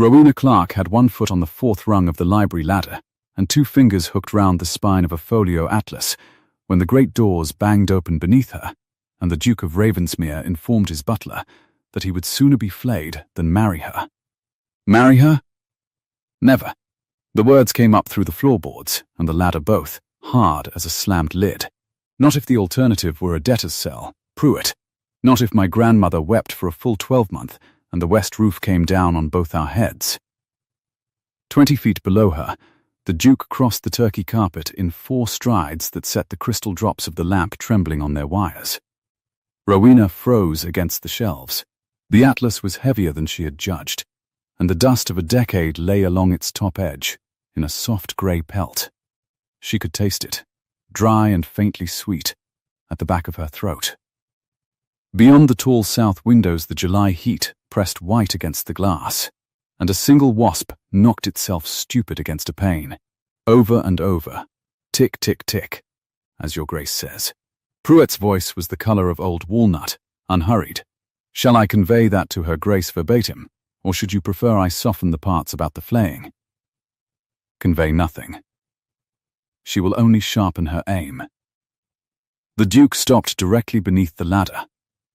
Rowena Clark had one foot on the fourth rung of the library ladder and two fingers hooked round the spine of a folio atlas when the great doors banged open beneath her, and the Duke of Ravensmere informed his butler that he would sooner be flayed than marry her. Marry her? Never. The words came up through the floorboards and the ladder both, hard as a slammed lid. Not if the alternative were a debtor's cell, Pruitt. Not if my grandmother wept for a full 12-month and the west roof came down on both our heads. 20 feet below her, the Duke crossed the turkey carpet in 4 strides that set the crystal drops of the lamp trembling on their wires. Rowena froze against the shelves. The atlas was heavier than she had judged, and the dust of a decade lay along its top edge in a soft grey pelt. She could taste it, dry and faintly sweet, at the back of her throat. Beyond the tall south windows, the July heat pressed white against the glass, and a single wasp knocked itself stupid against a pane. Over and over, tick, tick, tick, as your Grace says. Pruitt's voice was the colour of old walnut, unhurried. Shall I convey that to her Grace verbatim, or should you prefer I soften the parts about the flaying? Convey nothing. She will only sharpen her aim. The Duke stopped directly beneath the ladder.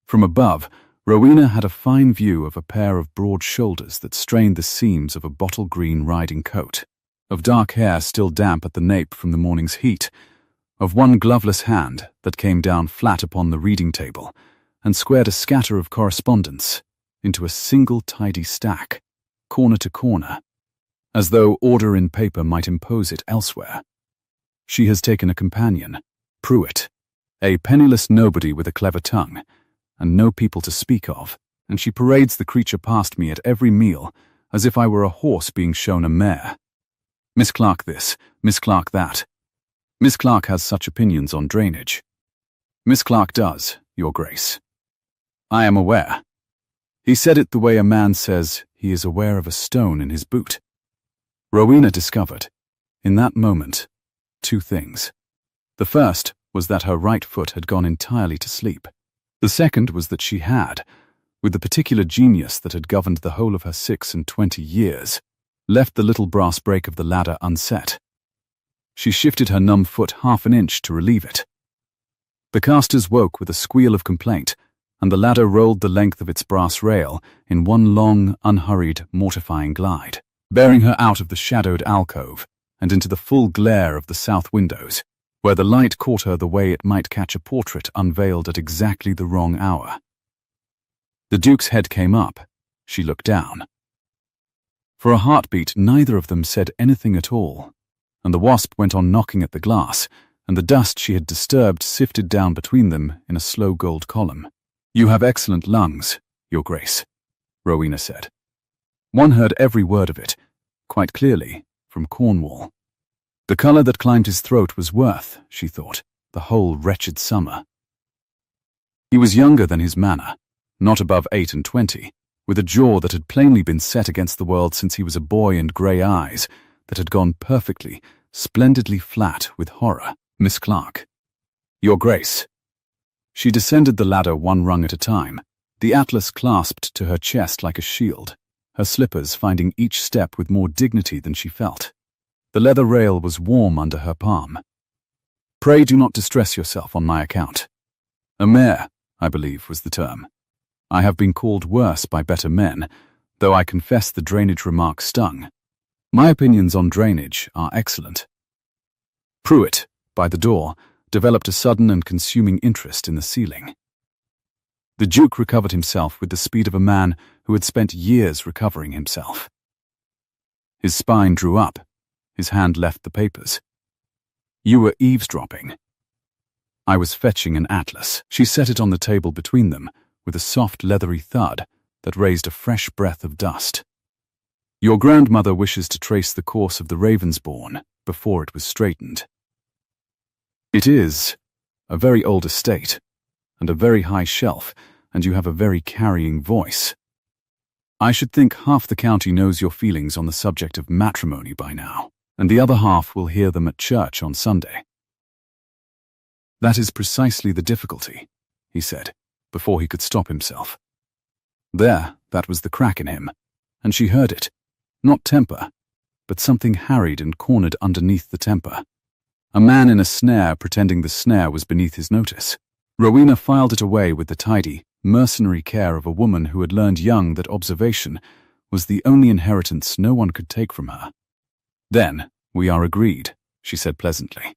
From above, Rowena had a fine view of a pair of broad shoulders that strained the seams of a bottle-green riding coat, of dark hair still damp at the nape from the morning's heat, of one gloveless hand that came down flat upon the reading table and squared a scatter of correspondence into a single tidy stack, corner to corner, as though order in paper might impose it elsewhere. She has taken a companion, Pruitt, a penniless nobody with a clever tongue, and no people to speak of, and she parades the creature past me at every meal as if I were a horse being shown a mare. Miss Clark this, Miss Clark that. Miss Clark has such opinions on drainage. Miss Clark does, Your Grace. I am aware. He said it the way a man says he is aware of a stone in his boot. Rowena discovered, in that moment, 2 things. The first was that her right foot had gone entirely to sleep. The second was that she had, with the particular genius that had governed the whole of her 26 years, left the little brass brake of the ladder unset. She shifted her numb foot half an inch to relieve it. The casters woke with a squeal of complaint, and the ladder rolled the length of its brass rail in one long, unhurried, mortifying glide, bearing her out of the shadowed alcove and into the full glare of the south windows, where the light caught her the way it might catch a portrait unveiled at exactly the wrong hour. The Duke's head came up. She looked down. For a heartbeat, neither of them said anything at all, and the wasp went on knocking at the glass, and the dust she had disturbed sifted down between them in a slow gold column. You have excellent lungs, Your Grace, Rowena said. One heard every word of it, quite clearly, from Cornwall. The colour that climbed his throat was worth, she thought, the whole wretched summer. He was younger than his manner, not above 28, with a jaw that had plainly been set against the world since he was a boy and grey eyes that had gone perfectly, splendidly flat with horror. Miss Clark. Your Grace. She descended the ladder one rung at a time, the atlas clasped to her chest like a shield, her slippers finding each step with more dignity than she felt. The leather rail was warm under her palm. Pray do not distress yourself on my account. A mare, I believe, was the term. I have been called worse by better men, though I confess the drainage remark stung. My opinions on drainage are excellent. Pruitt, by the door, developed a sudden and consuming interest in the ceiling. The Duke recovered himself with the speed of a man who had spent years recovering himself. His spine drew up. His hand left the papers. You were eavesdropping. I was fetching an atlas. She set it on the table between them, with a soft leathery thud that raised a fresh breath of dust. Your grandmother wishes to trace the course of the Ravensbourne before it was straightened. It is a very old estate, and a very high shelf, and you have a very carrying voice. I should think half the county knows your feelings on the subject of matrimony by now, and the other half will hear them at church on Sunday. That is precisely the difficulty, he said, before he could stop himself. There, that was the crack in him, and she heard it, Not temper, but something harried and cornered underneath the temper. A man in a snare pretending the snare was beneath his notice. Rowena filed it away with the tidy, mercenary care of a woman who had learned young that observation was the only inheritance no one could take from her. "Then, we are agreed," she said pleasantly.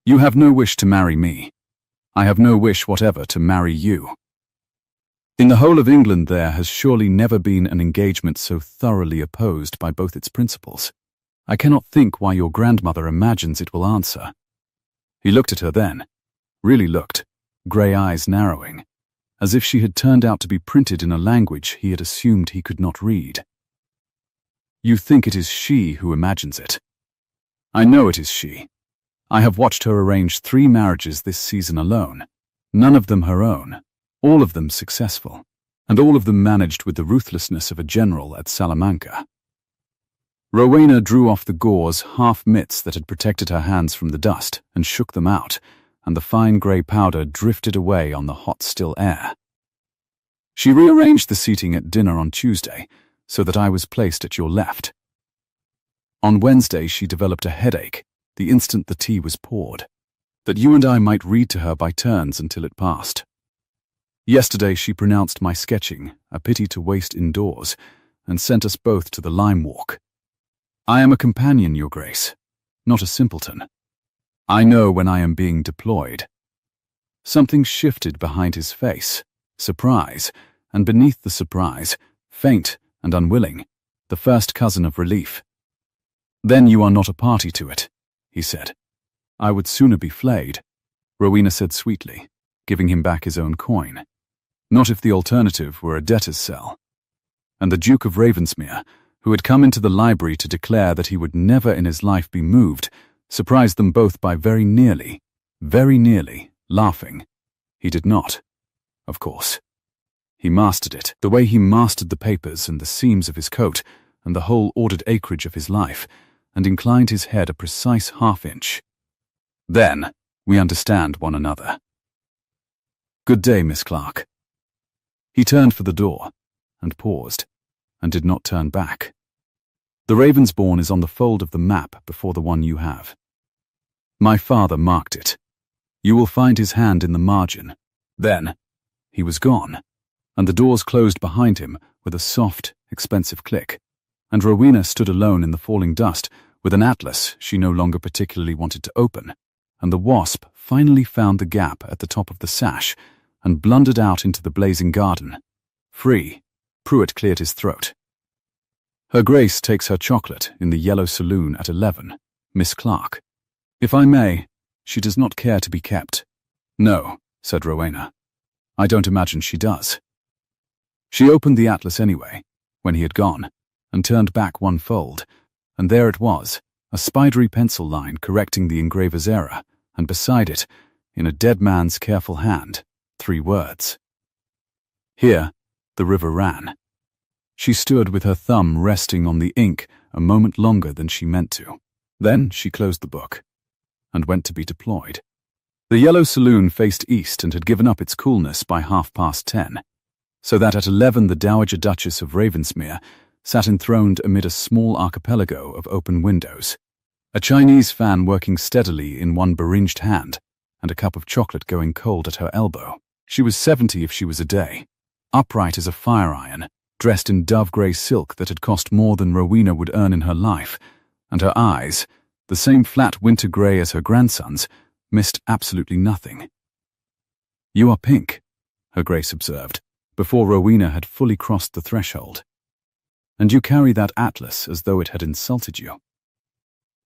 "You have no wish to marry me. I have no wish whatever to marry you. In the whole of England there has surely never been an engagement so thoroughly opposed by both its principals. I cannot think why your grandmother imagines it will answer." He looked at her then, really looked, grey eyes narrowing, as if she had turned out to be printed in a language he had assumed he could not read. "You think it is she who imagines it. I know it is she. I have watched her arrange 3 marriages this season alone, none of them her own, all of them successful, and all of them managed with the ruthlessness of a general at Salamanca." Rowena drew off the gauze half-mitts that had protected her hands from the dust and shook them out, and the fine grey powder drifted away on the hot, still air. "She rearranged the seating at dinner on Tuesday, so that I was placed at your left. On Wednesday she developed a headache the instant the tea was poured, that you and I might read to her by turns until it passed. Yesterday she pronounced my sketching a pity to waste indoors, and sent us both to the lime walk. I am a companion, Your Grace, not a simpleton. I know when I am being deployed." Something shifted behind his face, surprise, and beneath the surprise, faint and unwilling, the first cousin of relief. "Then you are not a party to it," he said. "I would sooner be flayed," Rowena said sweetly, giving him back his own coin. "Not if the alternative were a debtor's cell." And the Duke of Ravensmere, who had come into the library to declare that he would never in his life be moved, surprised them both by very nearly, laughing. He did not, of course. He mastered it, the way he mastered the papers and the seams of his coat and the whole ordered acreage of his life, and inclined his head a precise half-inch. "Then, we understand one another. Good day, Miss Clark." He turned for the door, and paused, and did not turn back. "The Ravensbourne is on the fold of the map before the one you have. My father marked it. You will find his hand in the margin." Then, he was gone, and the doors closed behind him with a soft, expensive click, and Rowena stood alone in the falling dust with an atlas she no longer particularly wanted to open, and the wasp finally found the gap at the top of the sash and blundered out into the blazing garden. Free, Pruitt cleared his throat. "Her Grace takes her chocolate in the yellow saloon at 11, Miss Clark. If I may, she does not care to be kept." "No," said Rowena. "I don't imagine she does." She opened the atlas anyway, when he had gone, and turned back one fold, and there it was, a spidery pencil line correcting the engraver's error, and beside it, in a dead man's careful hand, 3 words. Here, the river ran. She stood with her thumb resting on the ink a moment longer than she meant to. Then she closed the book, and went to be deployed. The yellow saloon faced east and had given up its coolness by 10:30, so that at 11 the Dowager Duchess of Ravensmere sat enthroned amid a small archipelago of open windows, a Chinese fan working steadily in one beringed hand, and a cup of chocolate going cold at her elbow. She was 70 if she was a day, upright as a fire iron, dressed in dove-grey silk that had cost more than Rowena would earn in her life, and her eyes, the same flat winter grey as her grandson's, missed absolutely nothing. "You are pink," Her Grace observed, before Rowena had fully crossed the threshold. "And you carry that atlas as though it had insulted you.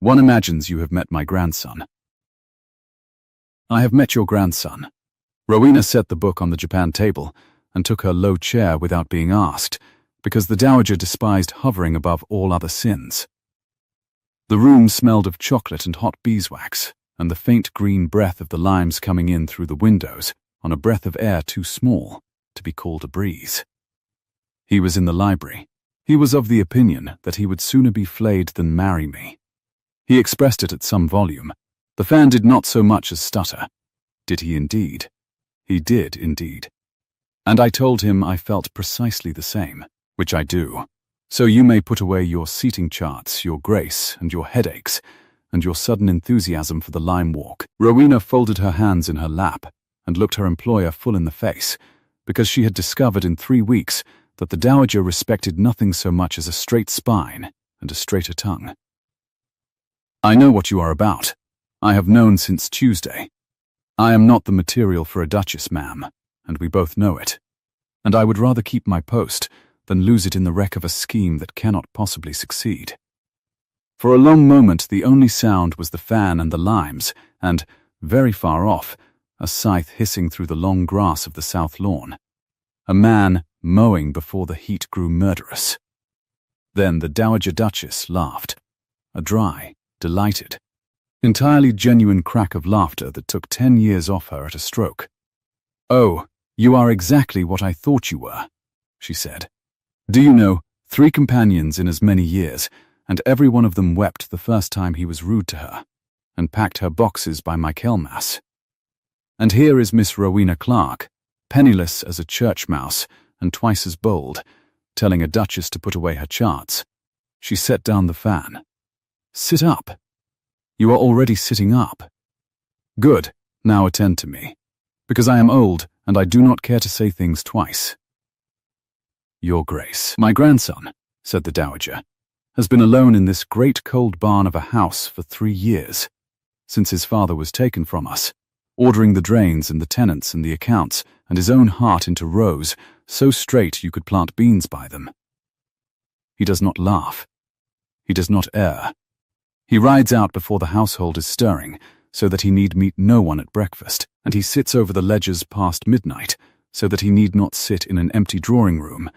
One imagines you have met my grandson." "I have met your grandson." Rowena set the book on the Japan table and took her low chair without being asked, because the Dowager despised hovering above all other sins. The room smelled of chocolate and hot beeswax, and the faint green breath of the limes coming in through the windows on a breath of air too small to be called a breeze. He was in the library. He was of the opinion that he would sooner be flayed than marry me. He expressed it at some volume. The fan did not so much as stutter. Did he indeed? He did indeed. And I told him I felt precisely the same, which I do. So you may put away your seating charts, your grace, and your headaches, and your sudden enthusiasm for the lime walk. Rowena folded her hands in her lap and looked her employer full in the face, because she had discovered in 3 weeks that the dowager respected nothing so much as a straight spine and a straighter tongue. I know what you are about. I have known since Tuesday. I am not the material for a duchess, ma'am, and we both know it. And I would rather keep my post than lose it in the wreck of a scheme that cannot possibly succeed. For a long moment the only sound was the fan and the limes, and, very far off, a scythe hissing through the long grass of the south lawn. A man mowing before the heat grew murderous. Then the Dowager Duchess laughed, a dry, delighted, entirely genuine crack of laughter that took 10 years off her at a stroke. "Oh, you are exactly what I thought you were," she said. "Do you know, 3 companions in as many years, and every one of them wept the first time he was rude to her, and packed her boxes by Michaelmas. And here is Miss Rowena Clark, penniless as a church mouse and twice as bold, telling a duchess to put away her charts." She set down the fan. "Sit up. You are already sitting up. Good, now attend to me, because I am old and I do not care to say things twice." "Your Grace, my grandson," said the dowager, "has been alone in this great cold barn of a house for 3 years, since his father was taken from us, ordering the drains and the tenants and the accounts and his own heart into rows so straight you could plant beans by them. He does not laugh. He does not err. He rides out before the household is stirring, so that he need meet no one at breakfast, and he sits over the ledgers past midnight, so that he need not sit in an empty drawing-room,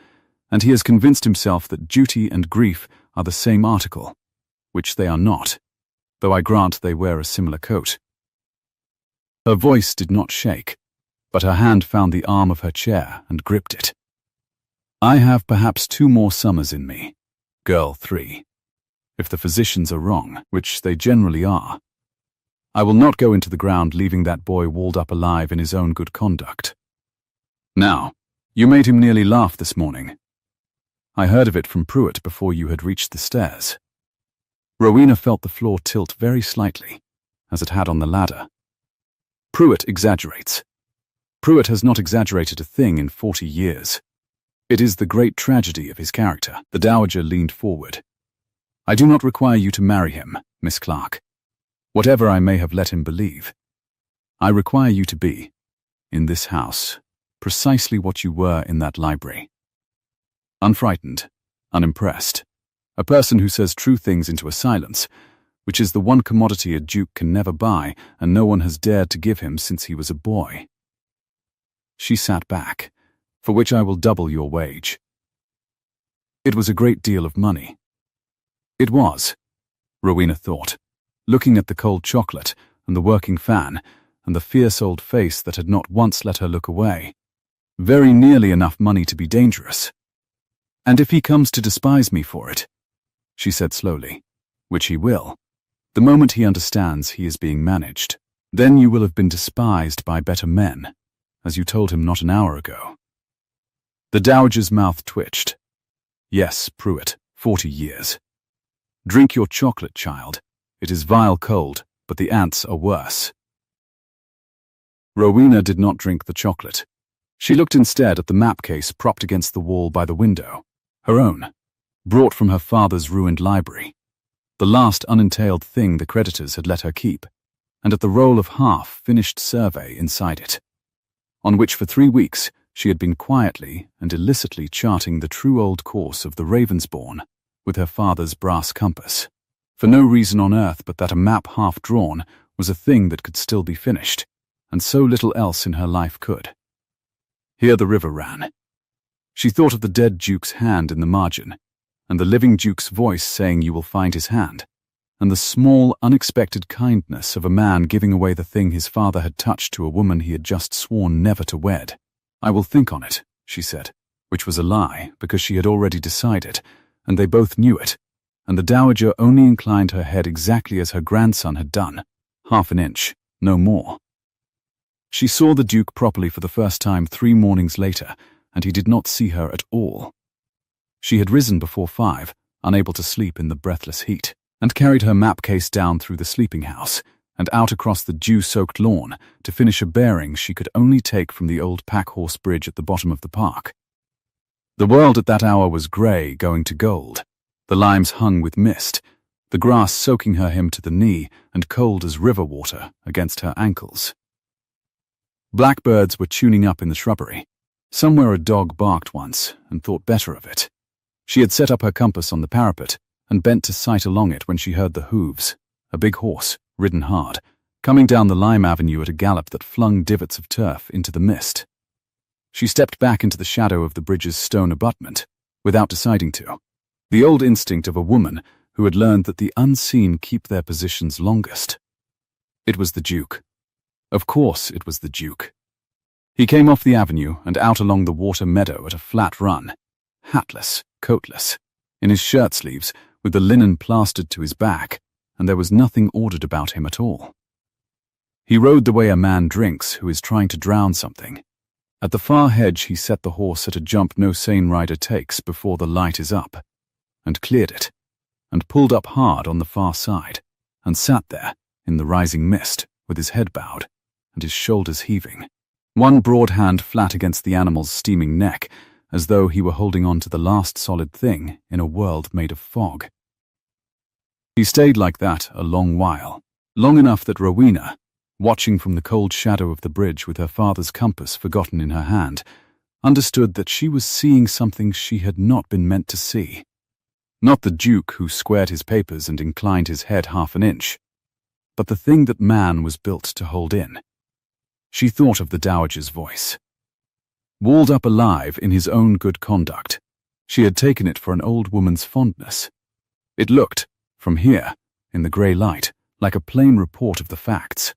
and he has convinced himself that duty and grief are the same article, which they are not, though I grant they wear a similar coat." Her voice did not shake, but her hand found the arm of her chair and gripped it. "I have perhaps 2 more summers in me, girl 3. If the physicians are wrong, which they generally are, I will not go into the ground leaving that boy walled up alive in his own good conduct. Now, you made him nearly laugh this morning. I heard of it from Pruitt before you had reached the stairs." Rowena felt the floor tilt very slightly, as it had on the ladder. "Pruitt exaggerates. Pruitt has not exaggerated a thing in 40 years. It is the great tragedy of his character." The dowager leaned forward. "I do not require you to marry him, Miss Clark, whatever I may have let him believe. I require you to be, in this house, precisely what you were in that library. Unfrightened, unimpressed, a person who says true things into a silence, which is the one commodity a duke can never buy and no one has dared to give him since he was a boy." She sat back, "For which I will double your wage." It was a great deal of money. It was, Rowena thought, looking at the cold chocolate and the working fan and the fierce old face that had not once let her look away. Very nearly enough money to be dangerous. "And if he comes to despise me for it," she said slowly, "which he will, the moment he understands he is being managed, then you will have been despised by better men, as you told him not an hour ago." The dowager's mouth twitched. "Yes, Pruitt, 40 years. Drink your chocolate, child. It is vile cold, but the ants are worse." Rowena did not drink the chocolate. She looked instead at the map case propped against the wall by the window, her own, brought from her father's ruined library, the last unentailed thing the creditors had let her keep, and at the roll of half-finished survey inside it, on which for 3 weeks she had been quietly and illicitly charting the true old course of the Ravensbourne with her father's brass compass, for no reason on earth but that a map half-drawn was a thing that could still be finished, and so little else in her life could. Here the river ran. She thought of the dead duke's hand in the margin, and the living duke's voice saying you will find his hand, and the small, unexpected kindness of a man giving away the thing his father had touched to a woman he had just sworn never to wed. "I will think on it," she said, which was a lie, because she had already decided, and they both knew it, and the dowager only inclined her head exactly as her grandson had done, half an inch, no more. She saw the Duke properly for the first time 3 mornings later, and he did not see her at all. She had risen before 5, unable to sleep in the breathless heat, and carried her map case down through the sleeping house and out across the dew-soaked lawn to finish a bearing she could only take from the old pack-horse bridge at the bottom of the park. The world at that hour was grey going to gold. The limes hung with mist, the grass soaking her hem to the knee and cold as river water against her ankles. Blackbirds were tuning up in the shrubbery. Somewhere a dog barked once and thought better of it. She had set up her compass on the parapet and bent to sight along it when she heard the hooves, a big horse, ridden hard, coming down the lime avenue at a gallop that flung divots of turf into the mist. She stepped back into the shadow of the bridge's stone abutment, without deciding to. The old instinct of a woman who had learned that the unseen keep their positions longest. It was the Duke. Of course it was the Duke. He came off the avenue and out along the water meadow at a flat run, hatless, coatless, in his shirt sleeves, with the linen plastered to his back, and there was nothing ordered about him at all. He rode the way a man drinks who is trying to drown something. At the far hedge he set the horse at a jump no sane rider takes before the light is up, and cleared it, and pulled up hard on the far side, and sat there, in the rising mist, with his head bowed, and his shoulders heaving, one broad hand flat against the animal's steaming neck, as though he were holding on to the last solid thing in a world made of fog. He stayed like that a long while, long enough that Rowena, watching from the cold shadow of the bridge with her father's compass forgotten in her hand, understood that she was seeing something she had not been meant to see. Not the Duke who squared his papers and inclined his head half an inch, but the thing that man was built to hold in. She thought of the Dowager's voice. Walled up alive in his own good conduct, she had taken it for an old woman's fondness. It looked, from here, in the grey light, like a plain report of the facts.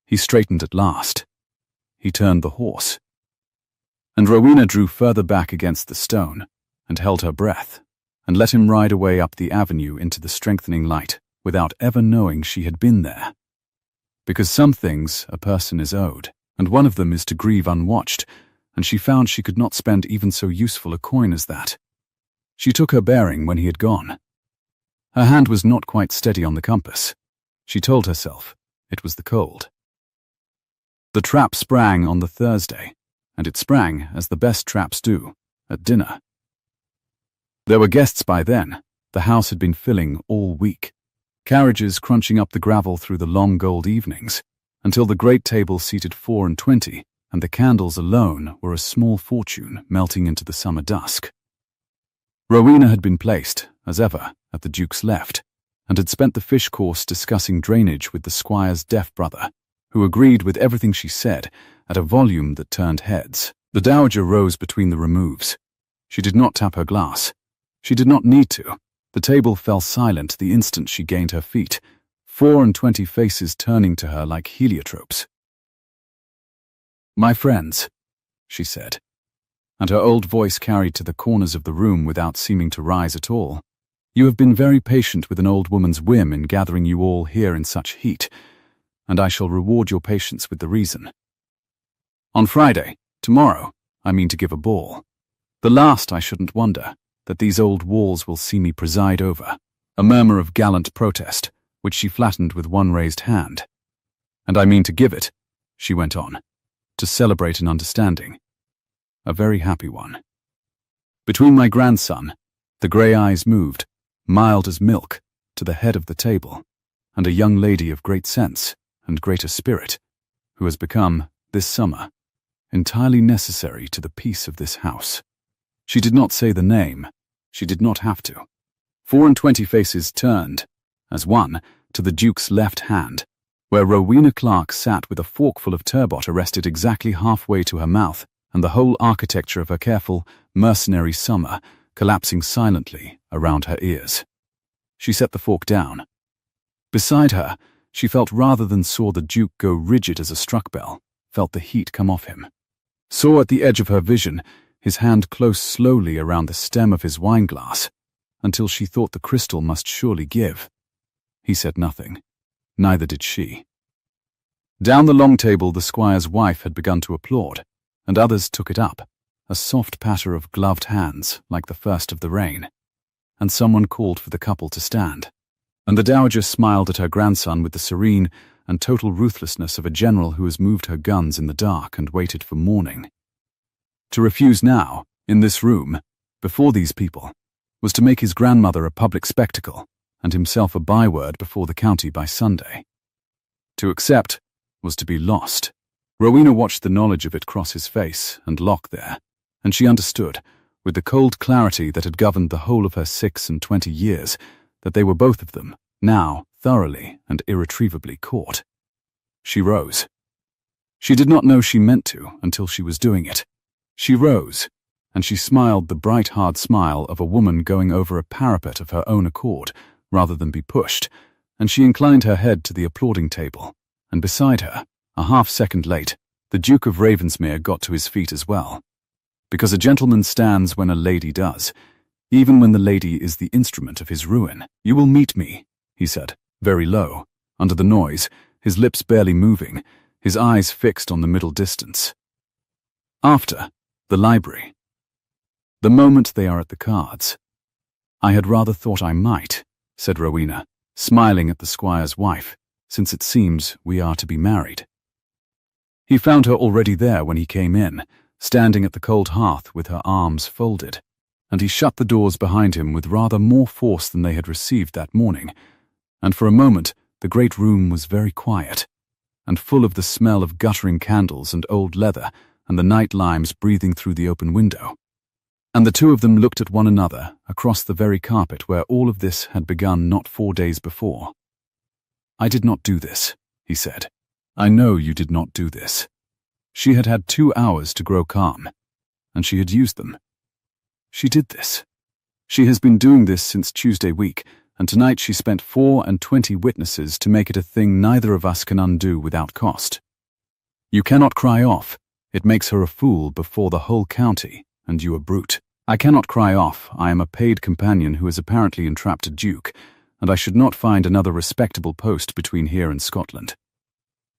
He straightened at last. He turned the horse. And Rowena drew further back against the stone, and held her breath, and let him ride away up the avenue into the strengthening light without ever knowing she had been there. Because some things a person is owed, and one of them is to grieve unwatched, and she found she could not spend even so useful a coin as that. She took her bearing when he had gone. Her hand was not quite steady on the compass. She told herself it was the cold. The trap sprang on the Thursday, and it sprang, as the best traps do, at dinner. There were guests by then. The house had been filling all week, carriages crunching up the gravel through the long gold evenings, until the great table seated 24, and the candles alone were a small fortune melting into the summer dusk. Rowena had been placed, as ever, at the Duke's left, and had spent the fish course discussing drainage with the squire's deaf brother, who agreed with everything she said at a volume that turned heads. The Dowager rose between the removes. She did not tap her glass. She did not need to. The table fell silent the instant she gained her feet, 24 faces turning to her like heliotropes. "My friends," she said, and her old voice carried to the corners of the room without seeming to rise at all. "You have been very patient with an old woman's whim in gathering you all here in such heat, and I shall reward your patience with the reason. On Friday, tomorrow, I mean to give a ball. The last, I shouldn't wonder, that these old walls will see me preside over." A murmur of gallant protest, which she flattened with one raised hand. "And I mean to give it," she went on, "to celebrate an understanding. A very happy one." Between my grandson, the grey eyes moved, mild as milk, to the head of the table, and a young lady of great sense and greater spirit, who has become, this summer, entirely necessary to the peace of this house. She did not say the name. She did not have to. 24 faces turned, as one, to the Duke's left hand, where Rowena Clark sat with a forkful of turbot arrested exactly halfway to her mouth, and the whole architecture of her careful, mercenary summer collapsing silently around her ears. She set the fork down. Beside her, she felt rather than saw the Duke go rigid as a struck bell, felt the heat come off him. Saw at the edge of her vision his hand close slowly around the stem of his wineglass, until she thought the crystal must surely give. He said nothing. Neither did she. Down the long table the squire's wife had begun to applaud, and others took it up, a soft patter of gloved hands like the first of the rain, and someone called for the couple to stand. And the dowager smiled at her grandson with the serene and total ruthlessness of a general who has moved her guns in the dark and waited for morning. To refuse now, in this room, before these people, was to make his grandmother a public spectacle and himself a byword before the county by Sunday. To accept was to be lost. Rowena watched the knowledge of it cross his face and lock there, and she understood, with the cold clarity that had governed the whole of her 26 years, that they were both of them, now thoroughly and irretrievably caught. She rose. She did not know she meant to until she was doing it. She rose, and she smiled the bright, hard smile of a woman going over a parapet of her own accord, rather than be pushed, and she inclined her head to the applauding table, and beside her, a half-second late, the Duke of Ravensmere got to his feet as well. Because a gentleman stands when a lady does, even when the lady is the instrument of his ruin. "You will meet me," he said, very low, under the noise, his lips barely moving, his eyes fixed on the middle distance. "After the library. The moment they are at the cards." "I had rather thought I might," said Rowena, smiling at the squire's wife, "since it seems we are to be married." He found her already there when he came in, standing at the cold hearth with her arms folded, and he shut the doors behind him with rather more force than they had received that morning, and for a moment the great room was very quiet, and full of the smell of guttering candles and old leather and the night limes breathing through the open window. And the two of them looked at one another across the very carpet where all of this had begun not 4 days before. "I did not do this," he said. "I know you did not do this." She had had 2 hours to grow calm, and she had used them. "She did this. She has been doing this since Tuesday week, and tonight she spent 24 witnesses to make it a thing neither of us can undo without cost. You cannot cry off. It makes her a fool before the whole county, and you a brute. I cannot cry off. I am a paid companion who has apparently entrapped a duke, and I should not find another respectable post between here and Scotland."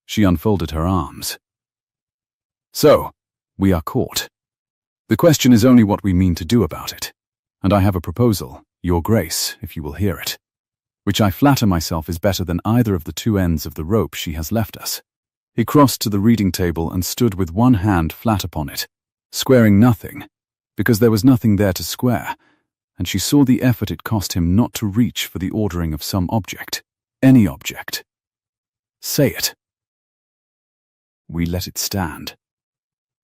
She unfolded her arms. "So, we are caught. The question is only what we mean to do about it, and I have a proposal, Your Grace, if you will hear it, which I flatter myself is better than either of the 2 ends of the rope she has left us." He crossed to the reading table and stood with one hand flat upon it, squaring nothing, because there was nothing there to square, and she saw the effort it cost him not to reach for the ordering of some object, any object. "Say it." "We let it stand."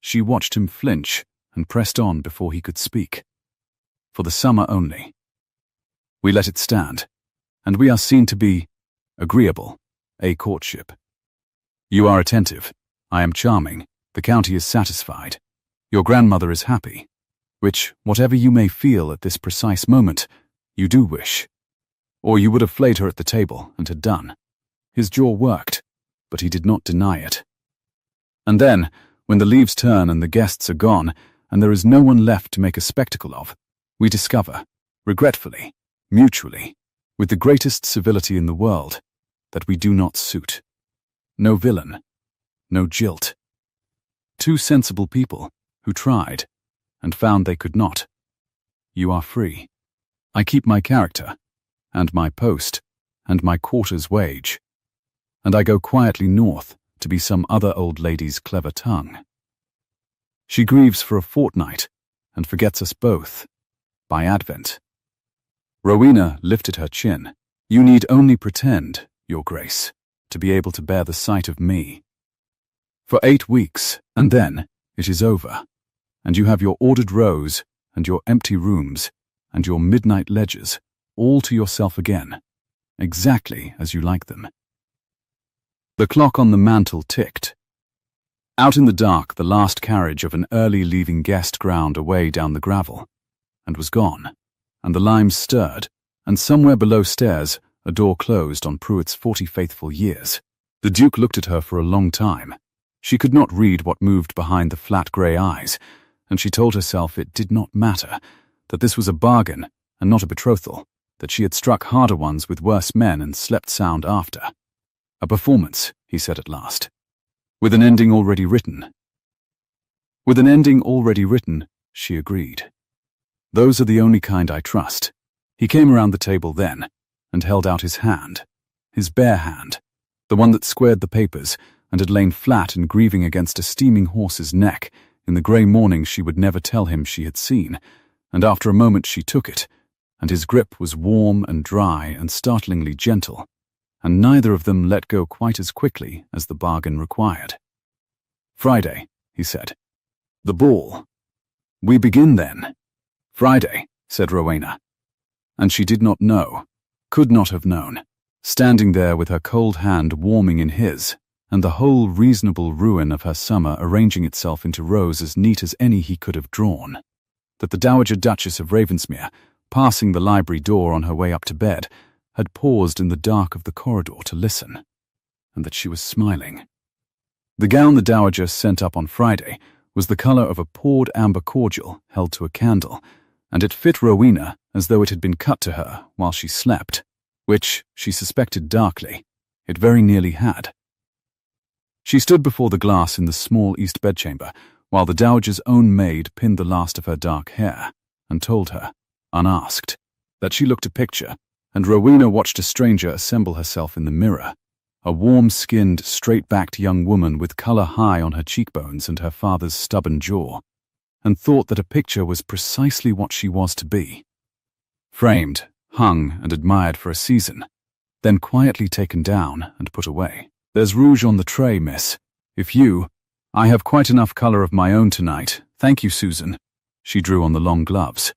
She watched him flinch and pressed on before he could speak. "For the summer only. We let it stand, and we are seen to be agreeable, a courtship. You are attentive, I am charming, the county is satisfied, your grandmother is happy, which, whatever you may feel at this precise moment, you do wish. Or you would have flayed her at the table and had done." His jaw worked, but he did not deny it. "And then, when the leaves turn and the guests are gone, and there is no one left to make a spectacle of, we discover, regretfully, mutually, with the greatest civility in the world, that we do not suit. No villain, no jilt. 2 sensible people who tried and found they could not. You are free. I keep my character, and my post, and my quarter's wage, and I go quietly north to be some other old lady's clever tongue. She grieves for a fortnight and forgets us both by Advent." Rowena lifted her chin. "You need only pretend, Your Grace, to be able to bear the sight of me. For 8 weeks, and then it is over, and you have your ordered rows, and your empty rooms, and your midnight ledgers, all to yourself again, exactly as you like them." The clock on the mantel ticked. Out in the dark, the last carriage of an early leaving guest ground away down the gravel, and was gone, and the limes stirred, and somewhere below stairs a door closed on Pruitt's 40 faithful years. The Duke looked at her for a long time. She could not read what moved behind the flat grey eyes, and she told herself it did not matter, that this was a bargain and not a betrothal, that she had struck harder ones with worse men and slept sound after. "A performance," he said at last, "with an ending already written." With an ending already written, she agreed. Those are the only kind I trust. He came around the table then, and held out his hand, his bare hand, the one that squared the papers and had lain flat and grieving against a steaming horse's neck in the grey morning she would never tell him she had seen, and after a moment she took it, and his grip was warm and dry and startlingly gentle, and neither of them let go quite as quickly as the bargain required. "Friday," he said. "The ball. We begin then." "Friday," said Rowena. And she did not know, could not have known, standing there with her cold hand warming in his, and the whole reasonable ruin of her summer arranging itself into rows as neat as any he could have drawn, that the Dowager Duchess of Ravensmere, passing the library door on her way up to bed, had paused in the dark of the corridor to listen, and that she was smiling. The gown the Dowager sent up on Friday was the colour of a poured amber cordial held to a candle, and it fit Rowena as though it had been cut to her while she slept, which, she suspected darkly, it very nearly had. She stood before the glass in the small east bedchamber, while the Dowager's own maid pinned the last of her dark hair, and told her, unasked, that she looked a picture, and Rowena watched a stranger assemble herself in the mirror, a warm-skinned, straight-backed young woman with colour high on her cheekbones and her father's stubborn jaw, and thought that a picture was precisely what she was to be. Framed, hung, and admired for a season, then quietly taken down and put away. "There's rouge on the tray, miss. If you— I have quite enough colour of my own tonight, thank you, Susan." She drew on the long gloves.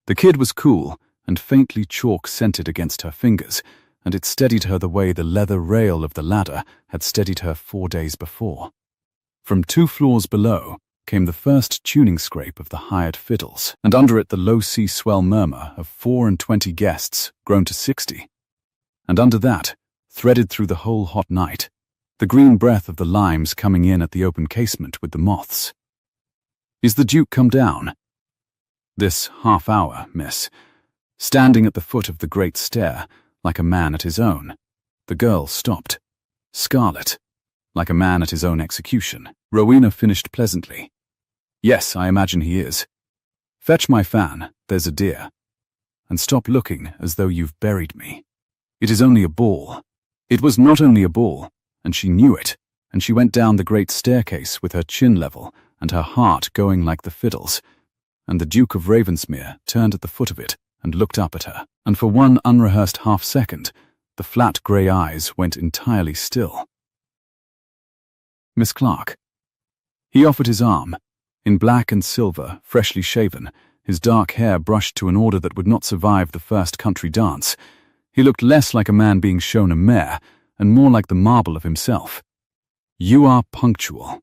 The kid was cool and faintly chalk-scented against her fingers, and it steadied her the way the leather rail of the ladder had steadied her 4 days before. From 2 floors below came the first tuning scrape of the hired fiddles, and under it the low-sea swell murmur of 24 guests grown to 60. And under that, threaded through the whole hot night, the green breath of the limes coming in at the open casement with the moths. "Is the Duke come down?" "This half-hour, miss. Standing at the foot of the great stair, like a man at his own." The girl stopped, scarlet, like a man at his own execution. Rowena finished pleasantly. "Yes, I imagine he is. Fetch my fan, there's a dear. And stop looking as though you've buried me. It is only a ball." It was not only a ball, and she knew it, and she went down the great staircase with her chin level and her heart going like the fiddles, and the Duke of Ravensmere turned at the foot of it and looked up at her, and for one unrehearsed half-second, the flat grey eyes went entirely still. "Miss Clark." He offered his arm, in black and silver, freshly shaven, his dark hair brushed to an order that would not survive the first country dance. He looked less like a man being shown a mare, and more like the marble of himself. "You are punctual."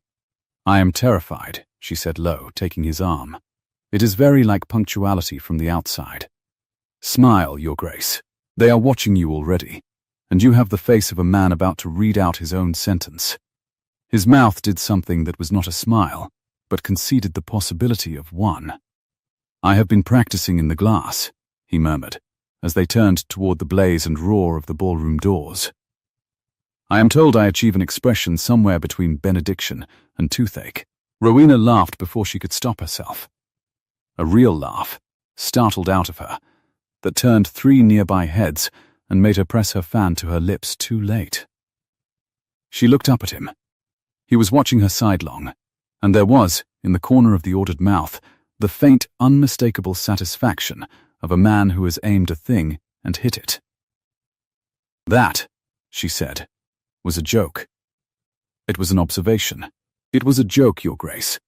"I am terrified," she said low, taking his arm. "It is very like punctuality from the outside. Smile, Your Grace. They are watching you already, and you have the face of a man about to read out his own sentence." His mouth did something that was not a smile, but conceded the possibility of one. "I have been practicing in the glass," he murmured, as they turned toward the blaze and roar of the ballroom doors. "I am told I achieve an expression somewhere between benediction and toothache." Rowena laughed before she could stop herself. A real laugh, startled out of her, that turned 3 nearby heads and made her press her fan to her lips too late. She looked up at him. He was watching her sidelong, and there was, in the corner of the ordered mouth, the faint, unmistakable satisfaction of a man who has aimed a thing and hit it. "That," she said, "was a joke." "It was an observation." "It was a joke, Your Grace.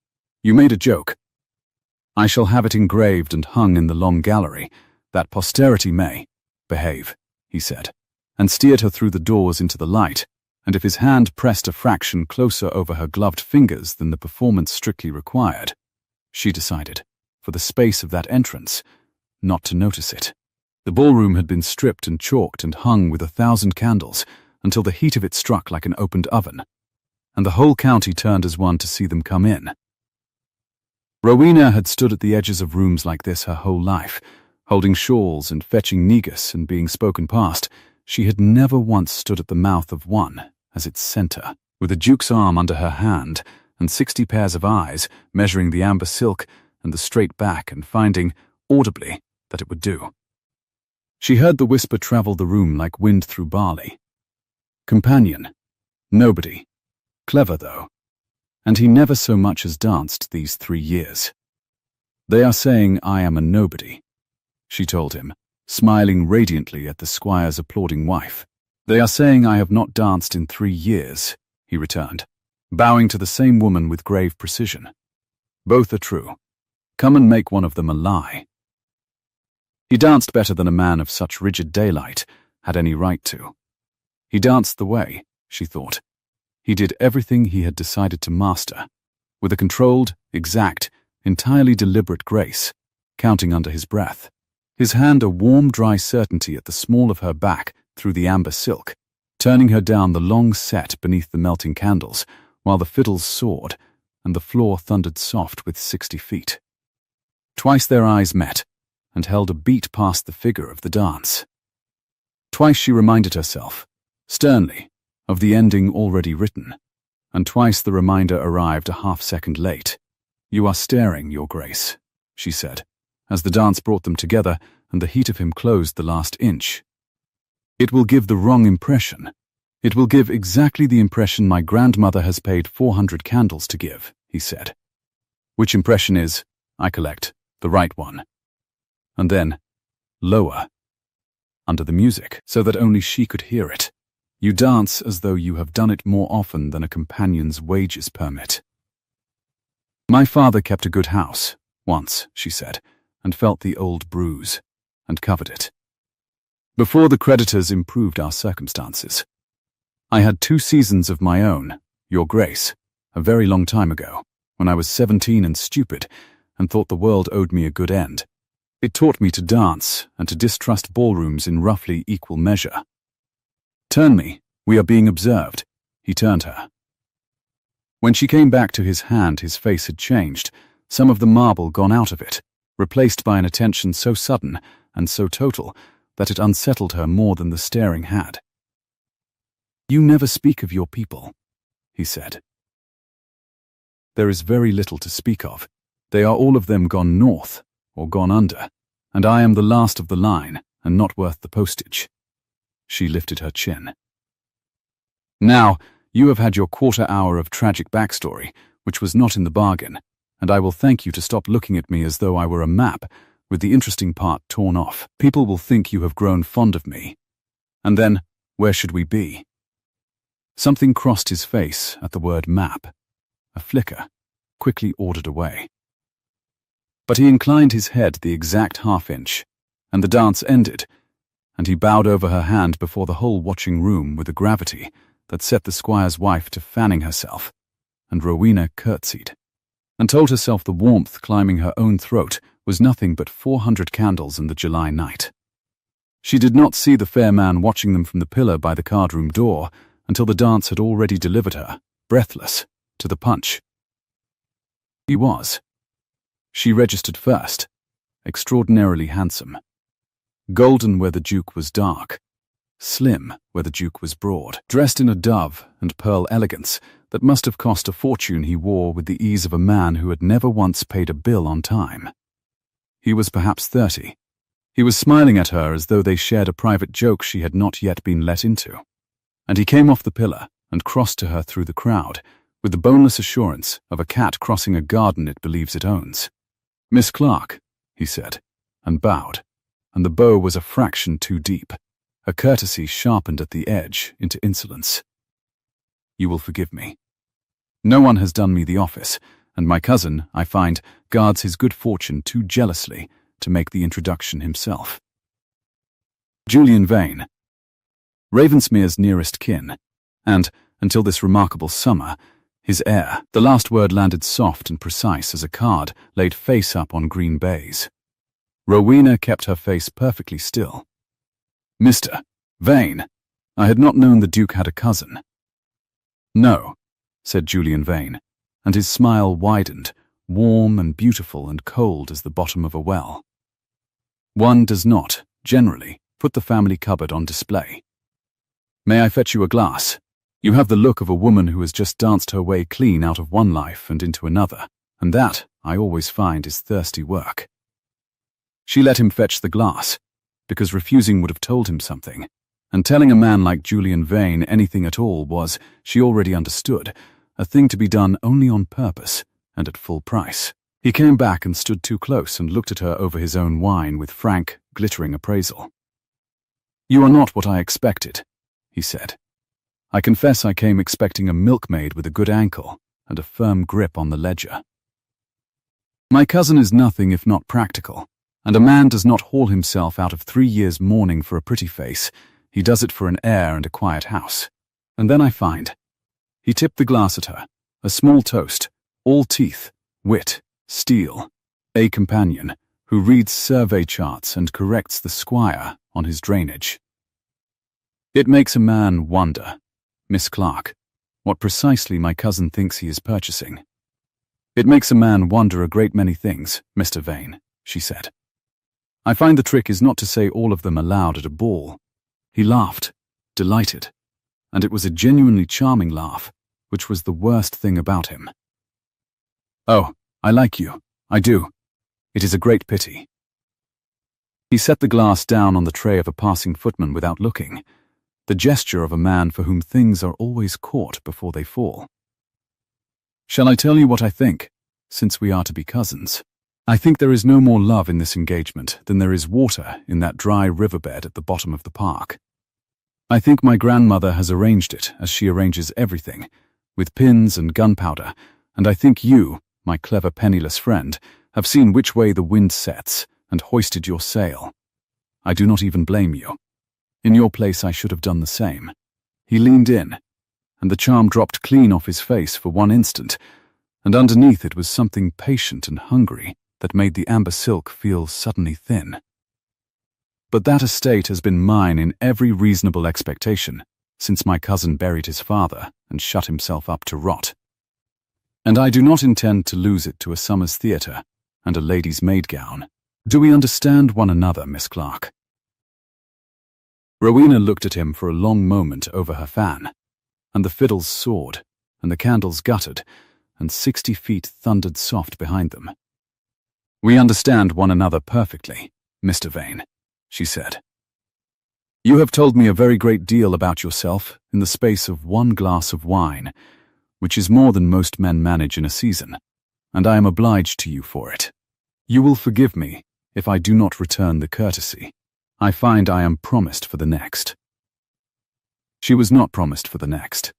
You made a joke. I shall have it engraved and hung in the long gallery, that posterity may behave," he said, and steered her through the doors into the light, and if his hand pressed a fraction closer over her gloved fingers than the performance strictly required, she decided, for the space of that entrance, not to notice it. The ballroom had been stripped and chalked and hung with 1,000 candles until the heat of it struck like an opened oven, and the whole county turned as one to see them come in. Rowena had stood at the edges of rooms like this her whole life, holding shawls and fetching negus and being spoken past. She had never once stood at the mouth of one as its centre, with the Duke's arm under her hand and 60 pairs of eyes measuring the amber silk and the straight back and finding, audibly, that it would do. She heard the whisper travel the room like wind through barley. Companion. Nobody. Clever, though. And he never so much as danced these 3 years. They are saying I am a nobody, she told him, smiling radiantly at the squire's applauding wife. They are saying I have not danced in 3 years, he returned, bowing to the same woman with grave precision. Both are true. Come and make one of them a lie. He danced better than a man of such rigid daylight had any right to. He danced the way, she thought. He did everything he had decided to master, with a controlled, exact, entirely deliberate grace, counting under his breath, his hand a warm, dry certainty at the small of her back through the amber silk, turning her down the long set beneath the melting candles, while the fiddles soared and the floor thundered soft with 60 feet. Twice their eyes met and held a beat past the figure of the dance. Twice she reminded herself, sternly, of the ending already written, and twice the reminder arrived a half-second late. You are staring, Your Grace, she said, as the dance brought them together and the heat of him closed the last inch. It will give the wrong impression. It will give exactly the impression my grandmother has paid 400 candles to give, he said. Which impression is, I collect, the right one. And then, lower, under the music, so that only she could hear it. You dance as though you have done it more often than a companion's wages permit. My father kept a good house, once, she said, and felt the old bruise, and covered it. Before the creditors improved our circumstances. I had 2 seasons of my own, Your Grace, a very long time ago, when I was 17 and stupid, and thought the world owed me a good end. It taught me to dance and to distrust ballrooms in roughly equal measure. Turn me, we are being observed, he turned her. When she came back to his hand, his face had changed, some of the marble gone out of it, replaced by an attention so sudden and so total that it unsettled her more than the staring had. You never speak of your people, he said. There is very little to speak of. They are all of them gone north, or gone under, and I am the last of the line, and not worth the postage. She lifted her chin. Now, you have had your quarter hour of tragic backstory, which was not in the bargain, and I will thank you to stop looking at me as though I were a map, with the interesting part torn off. People will think you have grown fond of me. And then, where should we be? Something crossed his face at the word map. A flicker, quickly ordered away. But he inclined his head the exact half-inch, and the dance ended, and he bowed over her hand before the whole watching room with a gravity that set the squire's wife to fanning herself, and Rowena curtsied, and told herself the warmth climbing her own throat was nothing but 400 candles in the July night. She did not see the fair man watching them from the pillar by the card-room door until the dance had already delivered her, breathless, to the punch. He was. She registered first, extraordinarily handsome. Golden where the Duke was dark, slim where the Duke was broad, dressed in a dove and pearl elegance that must have cost a fortune he wore with the ease of a man who had never once paid a bill on time. He was perhaps 30. He was smiling at her as though they shared a private joke she had not yet been let into. And he came off the pillar and crossed to her through the crowd, with the boneless assurance of a cat crossing a garden it believes it owns. Miss Clark, he said, and bowed, and the bow was a fraction too deep, a courtesy sharpened at the edge into insolence. You will forgive me. No one has done me the office, and my cousin, I find, guards his good fortune too jealously to make the introduction himself. Julian Vane, Ravensmere's nearest kin, and, until this remarkable summer, his heir. The last word landed soft and precise as a card laid face up on green baize. Rowena kept her face perfectly still. Mr. Vane, I had not known the Duke had a cousin. No, said Julian Vane, and his smile widened, warm and beautiful and cold as the bottom of a well. One does not, generally, put the family cupboard on display. May I fetch you a glass? You have the look of a woman who has just danced her way clean out of one life and into another, and that, I always find, is thirsty work. She let him fetch the glass, because refusing would have told him something, and telling a man like Julian Vane anything at all was, she already understood, a thing to be done only on purpose and at full price. He came back and stood too close and looked at her over his own wine with frank, glittering appraisal. "You are not what I expected," he said. "I confess I came expecting a milkmaid with a good ankle and a firm grip on the ledger. My cousin is nothing if not practical, and a man does not haul himself out of 3 years' mourning for a pretty face. He does it for an heir and a quiet house. And then I find—" He tipped the glass at her, a small toast, all teeth, wit, steel, a companion who reads survey charts and corrects the squire on his drainage. "It makes a man wonder, Miss Clark, what precisely my cousin thinks he is purchasing." "It makes a man wonder a great many things, Mr. Vane," she said. "I find the trick is not to say all of them aloud at a ball." He laughed, delighted, and it was a genuinely charming laugh, which was the worst thing about him. "Oh, I like you, I do. It is a great pity." He set the glass down on the tray of a passing footman without looking, the gesture of a man for whom things are always caught before they fall. "Shall I tell you what I think, since we are to be cousins? I think there is no more love in this engagement than there is water in that dry riverbed at the bottom of the park. I think my grandmother has arranged it as she arranges everything, with pins and gunpowder, and I think you, my clever penniless friend, have seen which way the wind sets and hoisted your sail. I do not even blame you. In your place I should have done the same." He leaned in, and the charm dropped clean off his face for one instant, and underneath it was something patient and hungry that made the amber silk feel suddenly thin. "But that estate has been mine in every reasonable expectation, since my cousin buried his father and shut himself up to rot. And I do not intend to lose it to a summer's theatre and a lady's maid gown. Do we understand one another, Miss Clark?" Rowena looked at him for a long moment over her fan, and the fiddles soared, and the candles guttered, and 60 feet thundered soft behind them. "We understand one another perfectly, Mr. Vane," she said. "You have told me a very great deal about yourself in the space of one glass of wine, which is more than most men manage in a season, and I am obliged to you for it. You will forgive me if I do not return the courtesy. I find I am promised for the next." She was not promised for the next.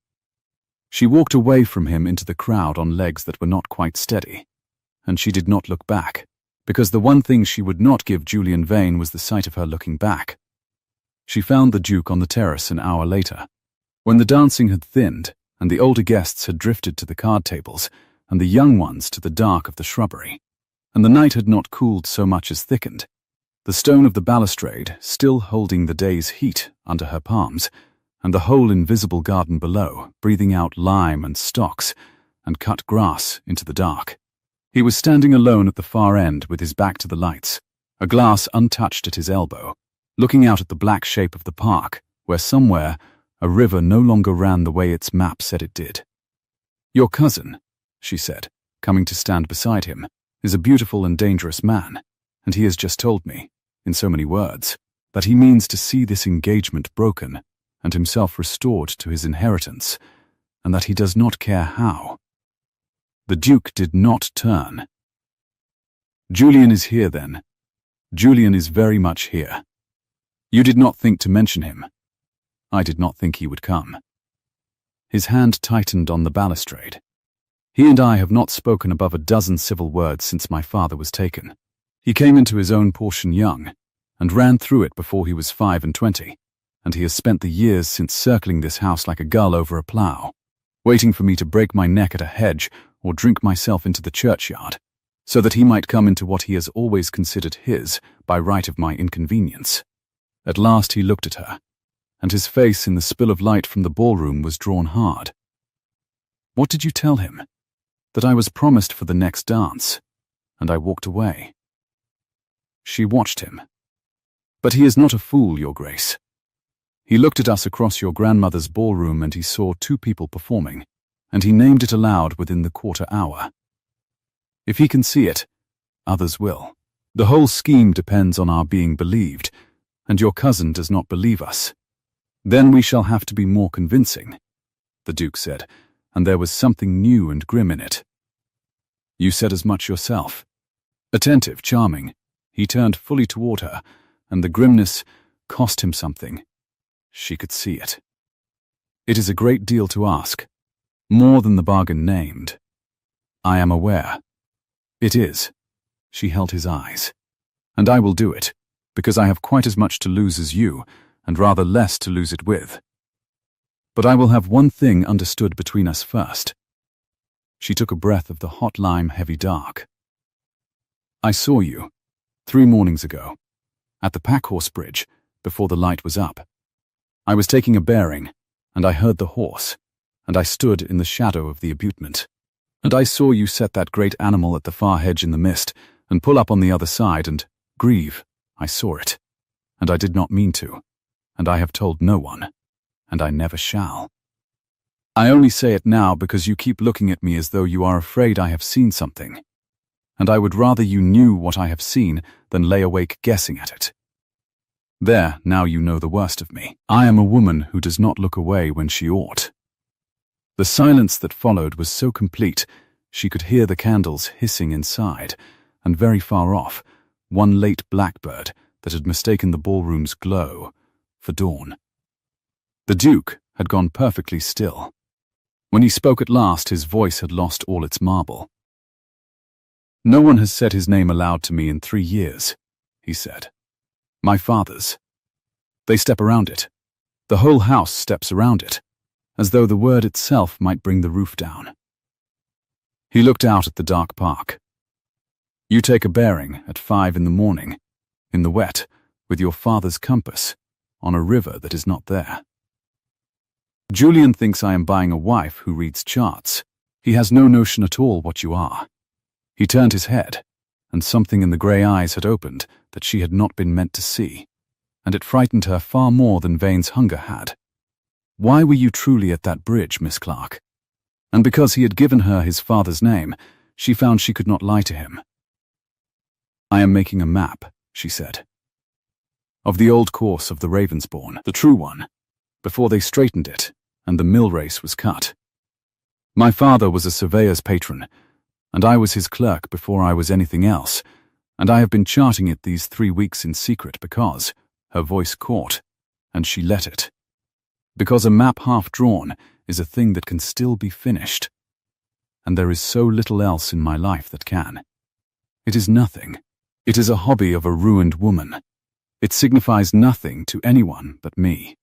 She walked away from him into the crowd on legs that were not quite steady, and she did not look back, because the one thing she would not give Julian Vane was the sight of her looking back. She found the Duke on the terrace an hour later, when the dancing had thinned and the older guests had drifted to the card tables and the young ones to the dark of the shrubbery, and the night had not cooled so much as thickened, the stone of the balustrade still holding the day's heat under her palms, and the whole invisible garden below breathing out lime and stocks and cut grass into the dark. He was standing alone at the far end with his back to the lights, a glass untouched at his elbow, looking out at the black shape of the park, where somewhere a river no longer ran the way its map said it did. "Your cousin," she said, coming to stand beside him, "is a beautiful and dangerous man, and he has just told me, in so many words, that he means to see this engagement broken and himself restored to his inheritance, and that he does not care how." The Duke did not turn. "Julian is here, then. Julian is very much here. You did not think to mention him. I did not think he would come." His hand tightened on the balustrade. "He and I have not spoken above a dozen civil words since my father was taken. He came into his own portion young, and ran through it before he was 25, and he has spent the years since circling this house like a gull over a plough, waiting for me to break my neck at a hedge or drink myself into the churchyard, so that he might come into what he has always considered his by right of my inconvenience." At last he looked at her, and his face in the spill of light from the ballroom was drawn hard. "What did you tell him?" "That I was promised for the next dance, and I walked away." She watched him. "But he is not a fool, Your Grace. He looked at us across your grandmother's ballroom and he saw 2 people performing, and he named it aloud within the quarter hour. If he can see it, others will. The whole scheme depends on our being believed, and your cousin does not believe us. Then we shall have to be more convincing, the Duke said, and there was something new and grim in it. You said as much yourself. Attentive, charming, he turned fully toward her, and the grimness cost him something. She could see it. It is a great deal to ask, more than the bargain named. I am aware. It is. She held his eyes. And I will do it, because I have quite as much to lose as you, and rather less to lose it with. But I will have one thing understood between us first. She took a breath of the hot lime heavy dark. I saw you, 3 mornings ago, at the Packhorse Bridge, before the light was up. I was taking a bearing, and I heard the horse, and I stood in the shadow of the abutment. And I saw you set that great animal at the far hedge in the mist, and pull up on the other side, and grieve. I saw it, and I did not mean to, and I have told no one, and I never shall. I only say it now because you keep looking at me as though you are afraid I have seen something, and I would rather you knew what I have seen than lay awake guessing at it. There, now you know the worst of me. I am a woman who does not look away when she ought. The silence that followed was so complete, she could hear the candles hissing inside, and very far off, one late blackbird that had mistaken the ballroom's glow for dawn. The Duke had gone perfectly still. When he spoke at last, his voice had lost all its marble. No one has said his name aloud to me in 3 years, he said. My father's. They step around it. The whole house steps around it, as though the word itself might bring the roof down. He looked out at the dark park. You take a bearing at 5 in the morning, in the wet, with your father's compass, on a river that is not there. Julian thinks I am buying a wife who reads charts. He has no notion at all what you are. He turned his head, and something in the grey eyes had opened that she had not been meant to see, and it frightened her far more than Vane's hunger had. Why were you truly at that bridge, Miss Clark? And because he had given her his father's name, she found she could not lie to him. I am making a map, she said, of the old course of the Ravensbourne, the true one, before they straightened it and the mill race was cut. My father was a surveyor's patron, and I was his clerk before I was anything else, and I have been charting it these 3 weeks in secret because her voice caught, and she let it. Because a map half drawn is a thing that can still be finished, and there is so little else in my life that can. It is nothing. It is a hobby of a ruined woman. It signifies nothing to anyone but me.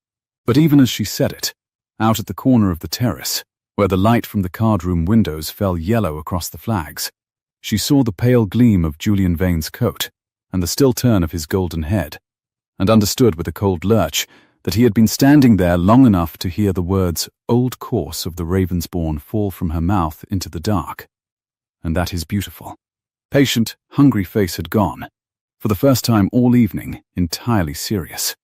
But even as she said it, out at the corner of the terrace, where the light from the card-room windows fell yellow across the flags, she saw the pale gleam of Julian Vane's coat and the still turn of his golden head, and understood with a cold lurch that he had been standing there long enough to hear the words "old course of the Ravensbourne" fall from her mouth into the dark, and that his beautiful, patient, hungry face had gone, for the first time all evening, entirely serious.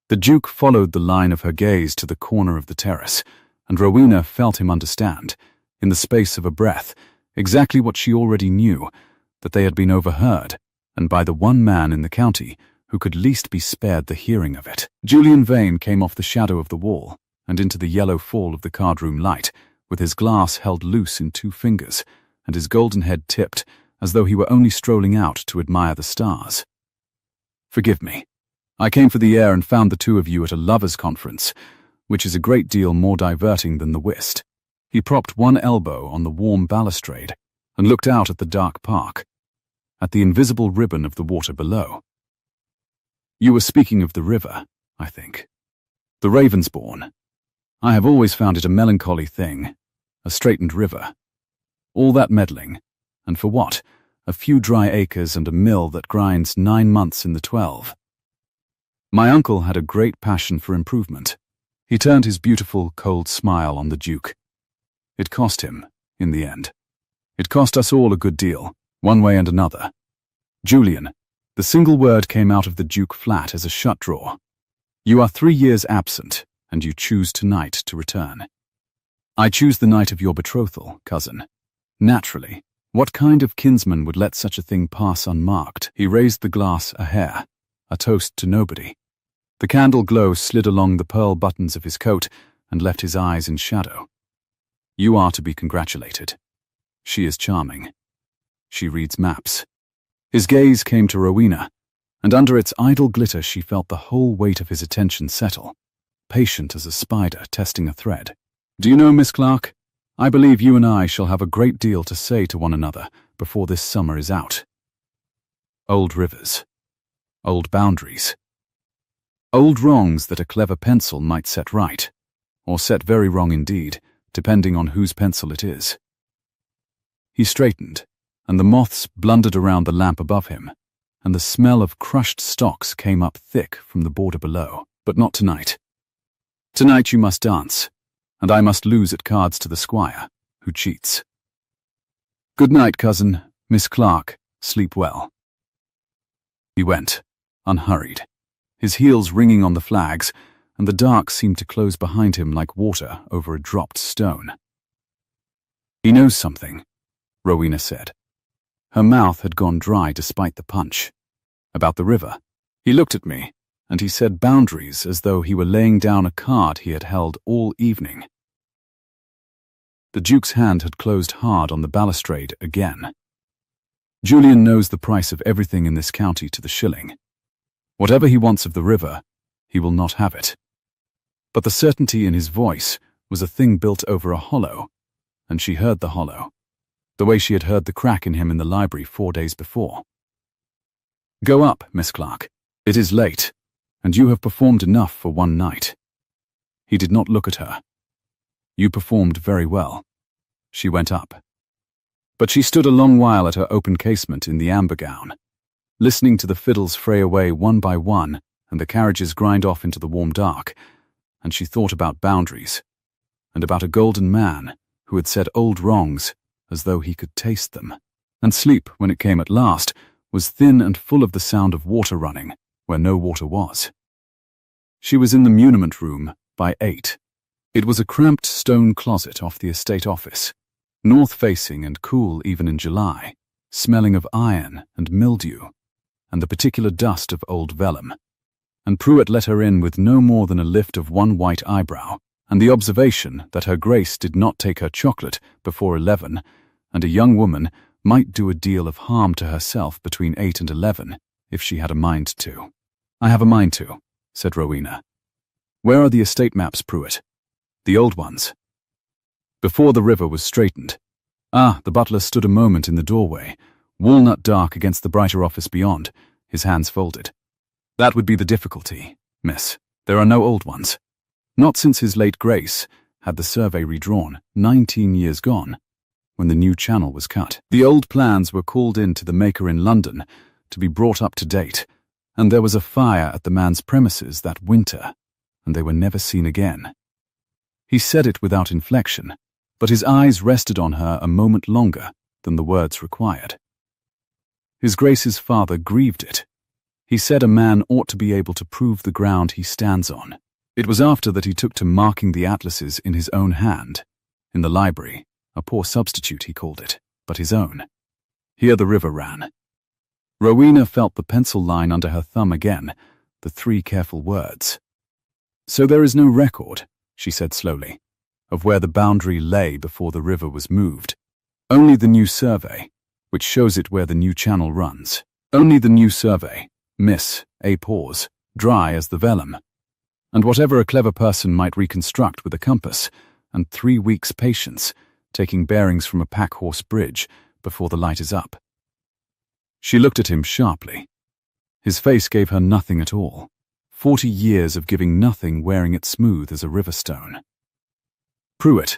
The Duke followed the line of her gaze to the corner of the terrace, and Rowena felt him understand, in the space of a breath, exactly what she already knew, that they had been overheard, and by the one man in the county who could least be spared the hearing of it. Julian Vane came off the shadow of the wall, and into the yellow fall of the card-room light, with his glass held loose in 2 fingers, and his golden head tipped, as though he were only strolling out to admire the stars. Forgive me. I came for the air and found the 2 of you at a lovers' conference, which is a great deal more diverting than the whist. He propped one elbow on the warm balustrade and looked out at the dark park, at the invisible ribbon of the water below. You were speaking of the river, I think. The Ravensbourne. I have always found it a melancholy thing, a straightened river. All that meddling, and for what? A few dry acres and a mill that grinds 9 months in the 12. My uncle had a great passion for improvement. He turned his beautiful, cold smile on the Duke. It cost him, in the end. It cost us all a good deal, one way and another. Julian, the single word came out of the Duke flat as a shut drawer. You are 3 years absent, and you choose tonight to return. I choose the night of your betrothal, cousin. Naturally, what kind of kinsman would let such a thing pass unmarked? He raised the glass a hair, a toast to nobody. The candle glow slid along the pearl buttons of his coat and left his eyes in shadow. You are to be congratulated. She is charming. She reads maps. His gaze came to Rowena, and under its idle glitter she felt the whole weight of his attention settle, patient as a spider testing a thread. Do you know, Miss Clark, I believe you and I shall have a great deal to say to one another before this summer is out. Old rivers. Old boundaries. Old wrongs that a clever pencil might set right, or set very wrong indeed, depending on whose pencil it is. He straightened, and the moths blundered around the lamp above him, and the smell of crushed stalks came up thick from the border below. But not tonight. Tonight you must dance, and I must lose at cards to the squire, who cheats. Good night, cousin, Miss Clark, sleep well. He went, unhurried, his heels ringing on the flags, and the dark seemed to close behind him like water over a dropped stone. He knows something, Rowena said. Her mouth had gone dry despite the punch. About the river. He looked at me, and he said boundaries as though he were laying down a card he had held all evening. The Duke's hand had closed hard on the balustrade again. Julian knows the price of everything in this county to the shilling. Whatever he wants of the river, he will not have it. But the certainty in his voice was a thing built over a hollow, and she heard the hollow, the way she had heard the crack in him in the library 4 days before. Go up, Miss Clark. It is late, and you have performed enough for one night. He did not look at her. You performed very well. She went up. But she stood a long while at her open casement in the amber gown, listening to the fiddles fray away one by one and the carriages grind off into the warm dark, and she thought about boundaries, and about a golden man who had said old wrongs as though he could taste them. And sleep, when it came at last, was thin and full of the sound of water running where no water was. She was in the muniment room by 8. It was a cramped stone closet off the estate office, north-facing and cool even in July, smelling of iron and mildew, and the particular dust of old vellum. And Pruitt let her in with no more than a lift of one white eyebrow, and the observation that her grace did not take her chocolate before 11, and a young woman might do a deal of harm to herself between 8 and 11, if she had a mind to. I have a mind to, said Rowena. Where are the estate maps, Pruitt? The old ones. Before the river was straightened. Ah, the butler stood a moment in the doorway, walnut dark against the brighter office beyond, his hands folded. That would be the difficulty, miss. There are no old ones. Not since his late grace had the survey redrawn, 19 years gone, when the new channel was cut. The old plans were called in to the maker in London to be brought up to date, and there was a fire at the man's premises that winter, and they were never seen again. He said it without inflection, but his eyes rested on her a moment longer than the words required. His Grace's father grieved it. He said a man ought to be able to prove the ground he stands on. It was after that he took to marking the atlases in his own hand, in the library, a poor substitute he called it, but his own. Here the river ran. Rowena felt the pencil line under her thumb again, the 3 careful words. So there is no record, she said slowly, of where the boundary lay before the river was moved. Only the new survey, which shows it where the new channel runs. Only the new survey, miss, a pause, dry as the vellum. And whatever a clever person might reconstruct with a compass, and 3 weeks' patience, taking bearings from a pack-horse bridge before the light is up. She looked at him sharply. His face gave her nothing at all. 40 years of giving nothing, wearing it smooth as a river stone. Pruitt,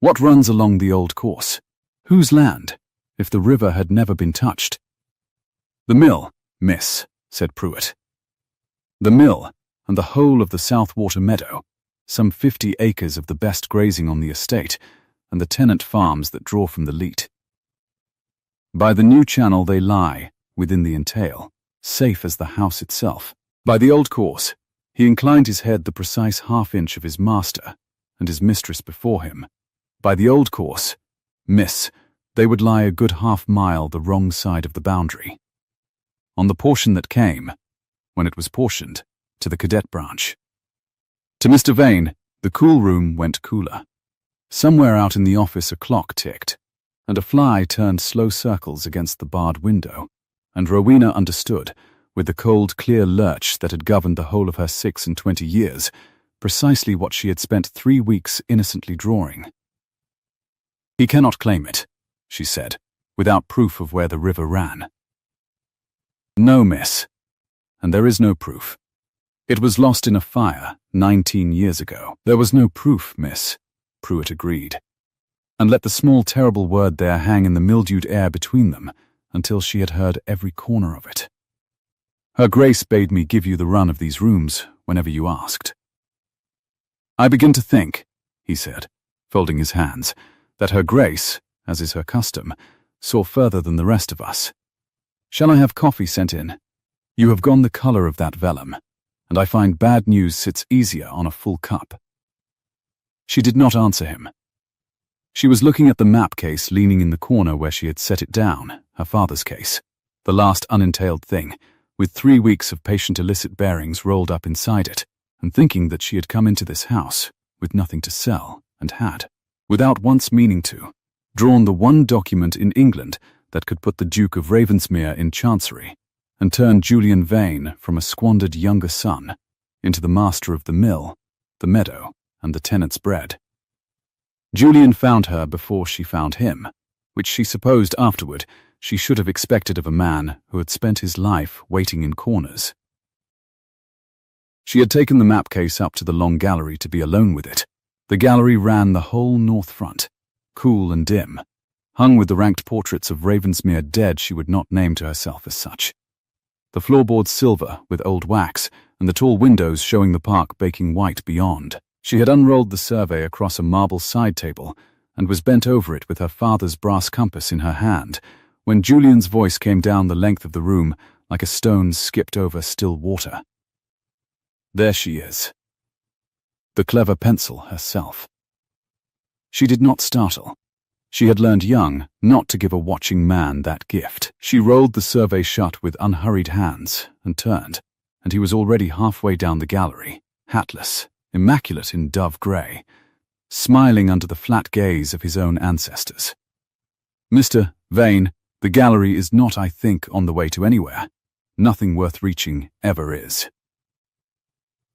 what runs along the old course? Whose land, if the river had never been touched? The mill, miss, said Pruitt. The mill, and the whole of the Southwater meadow, some 50 acres of the best grazing on the estate, and the tenant farms that draw from the Leat. By the new channel they lie, within the entail, safe as the house itself. By the old course, He inclined his head the precise half-inch of his master and his mistress before him. By the old course, miss, they would lie a good half-mile the wrong side of the boundary. On the portion that came, when it was portioned, to the cadet branch. To Mr. Vane, the cool room went cooler. Somewhere out in the office a clock ticked, and a fly turned slow circles against the barred window, and Rowena understood, with the cold, clear lurch that had governed the whole of her 26 years, precisely what she had spent 3 weeks innocently drawing. "He cannot claim it," she said, "without proof of where the river ran." "No, miss. And there is no proof. It was lost in a fire 19 years ago." "There was no proof, miss," Pruitt agreed, and let the small terrible word there hang in the mildewed air between them until she had heard every corner of it. "Her Grace bade me give you the run of these rooms whenever you asked." "I begin to think," he said, folding his hands, "that Her Grace, as is her custom, saw further than the rest of us. Shall I have coffee sent in? You have gone the colour of that vellum, and I find bad news sits easier on a full cup." She did not answer him. She was looking at the map case leaning in the corner where she had set it down, her father's case, the last unentailed thing, with 3 weeks of patient illicit bearings rolled up inside it, and thinking that she had come into this house with nothing to sell, and had, without once meaning to, drawn the one document in England that could put the Duke of Ravensmere in Chancery, and turn Julian Vane from a squandered younger son into the master of the mill, the meadow, and the tenant's bread. Julian found her before she found him, which she supposed afterward she should have expected of a man who had spent his life waiting in corners. She had taken the map case up to the long gallery to be alone with it. The gallery ran the whole north front, cool and dim, hung with the ranked portraits of Ravensmere dead she would not name to herself as such. The floorboards silver with old wax, and the tall windows showing the park baking white beyond. She had unrolled the survey across a marble side table and was bent over it with her father's brass compass in her hand, when Julian's voice came down the length of the room like a stone skipped over still water. "There she is. The clever pencil herself." She did not startle. She had learned young not to give a watching man that gift. She rolled the survey shut with unhurried hands and turned, and he was already halfway down the gallery, hatless, immaculate in dove grey, smiling under the flat gaze of his own ancestors. "Mr. Vane, the gallery is not, I think, on the way to anywhere. Nothing worth reaching ever is."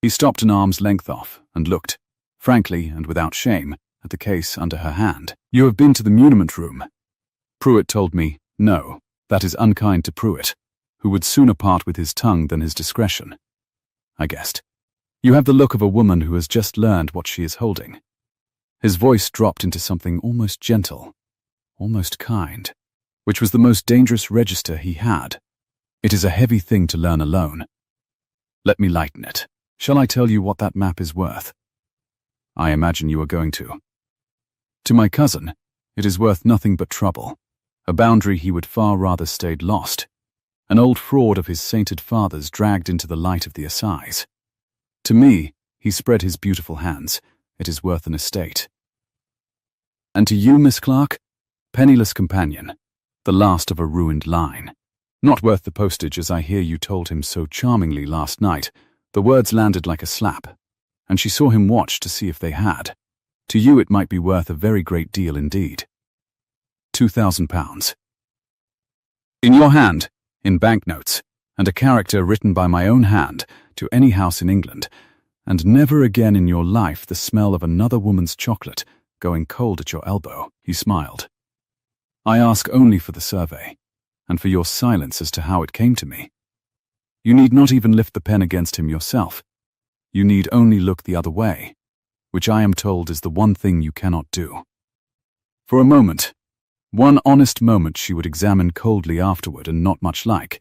He stopped an arm's length off and looked, frankly and without shame, at the case under her hand. "You have been to the muniment room." Pruitt told me, "No, that is unkind to Pruitt, who would sooner part with his tongue than his discretion." I guessed. "You have the look of a woman who has just learned what she is holding." His voice dropped into something almost gentle, almost kind, which was the most dangerous register he had. "It is a heavy thing to learn alone. Let me lighten it. Shall I tell you what that map is worth?" "I imagine you are going to." "To my cousin, it is worth nothing but trouble, a boundary he would far rather stayed lost, an old fraud of his sainted father's dragged into the light of the assize. To me," he spread his beautiful hands, "it is worth an estate. And to you, Miss Clark, penniless companion, the last of a ruined line. Not worth the postage, as I hear you told him so charmingly last night." The words landed like a slap, and she saw him watch to see if they had. "To you it might be worth a very great deal indeed. £2,000. In your hand, in banknotes, and a character written by my own hand to any house in England, and never again in your life the smell of another woman's chocolate going cold at your elbow." He smiled. "I ask only for the survey, and for your silence as to how it came to me. You need not even lift the pen against him yourself. You need only look the other way, which I am told is the one thing you cannot do." For a moment, one honest moment she would examine coldly afterward and not much like,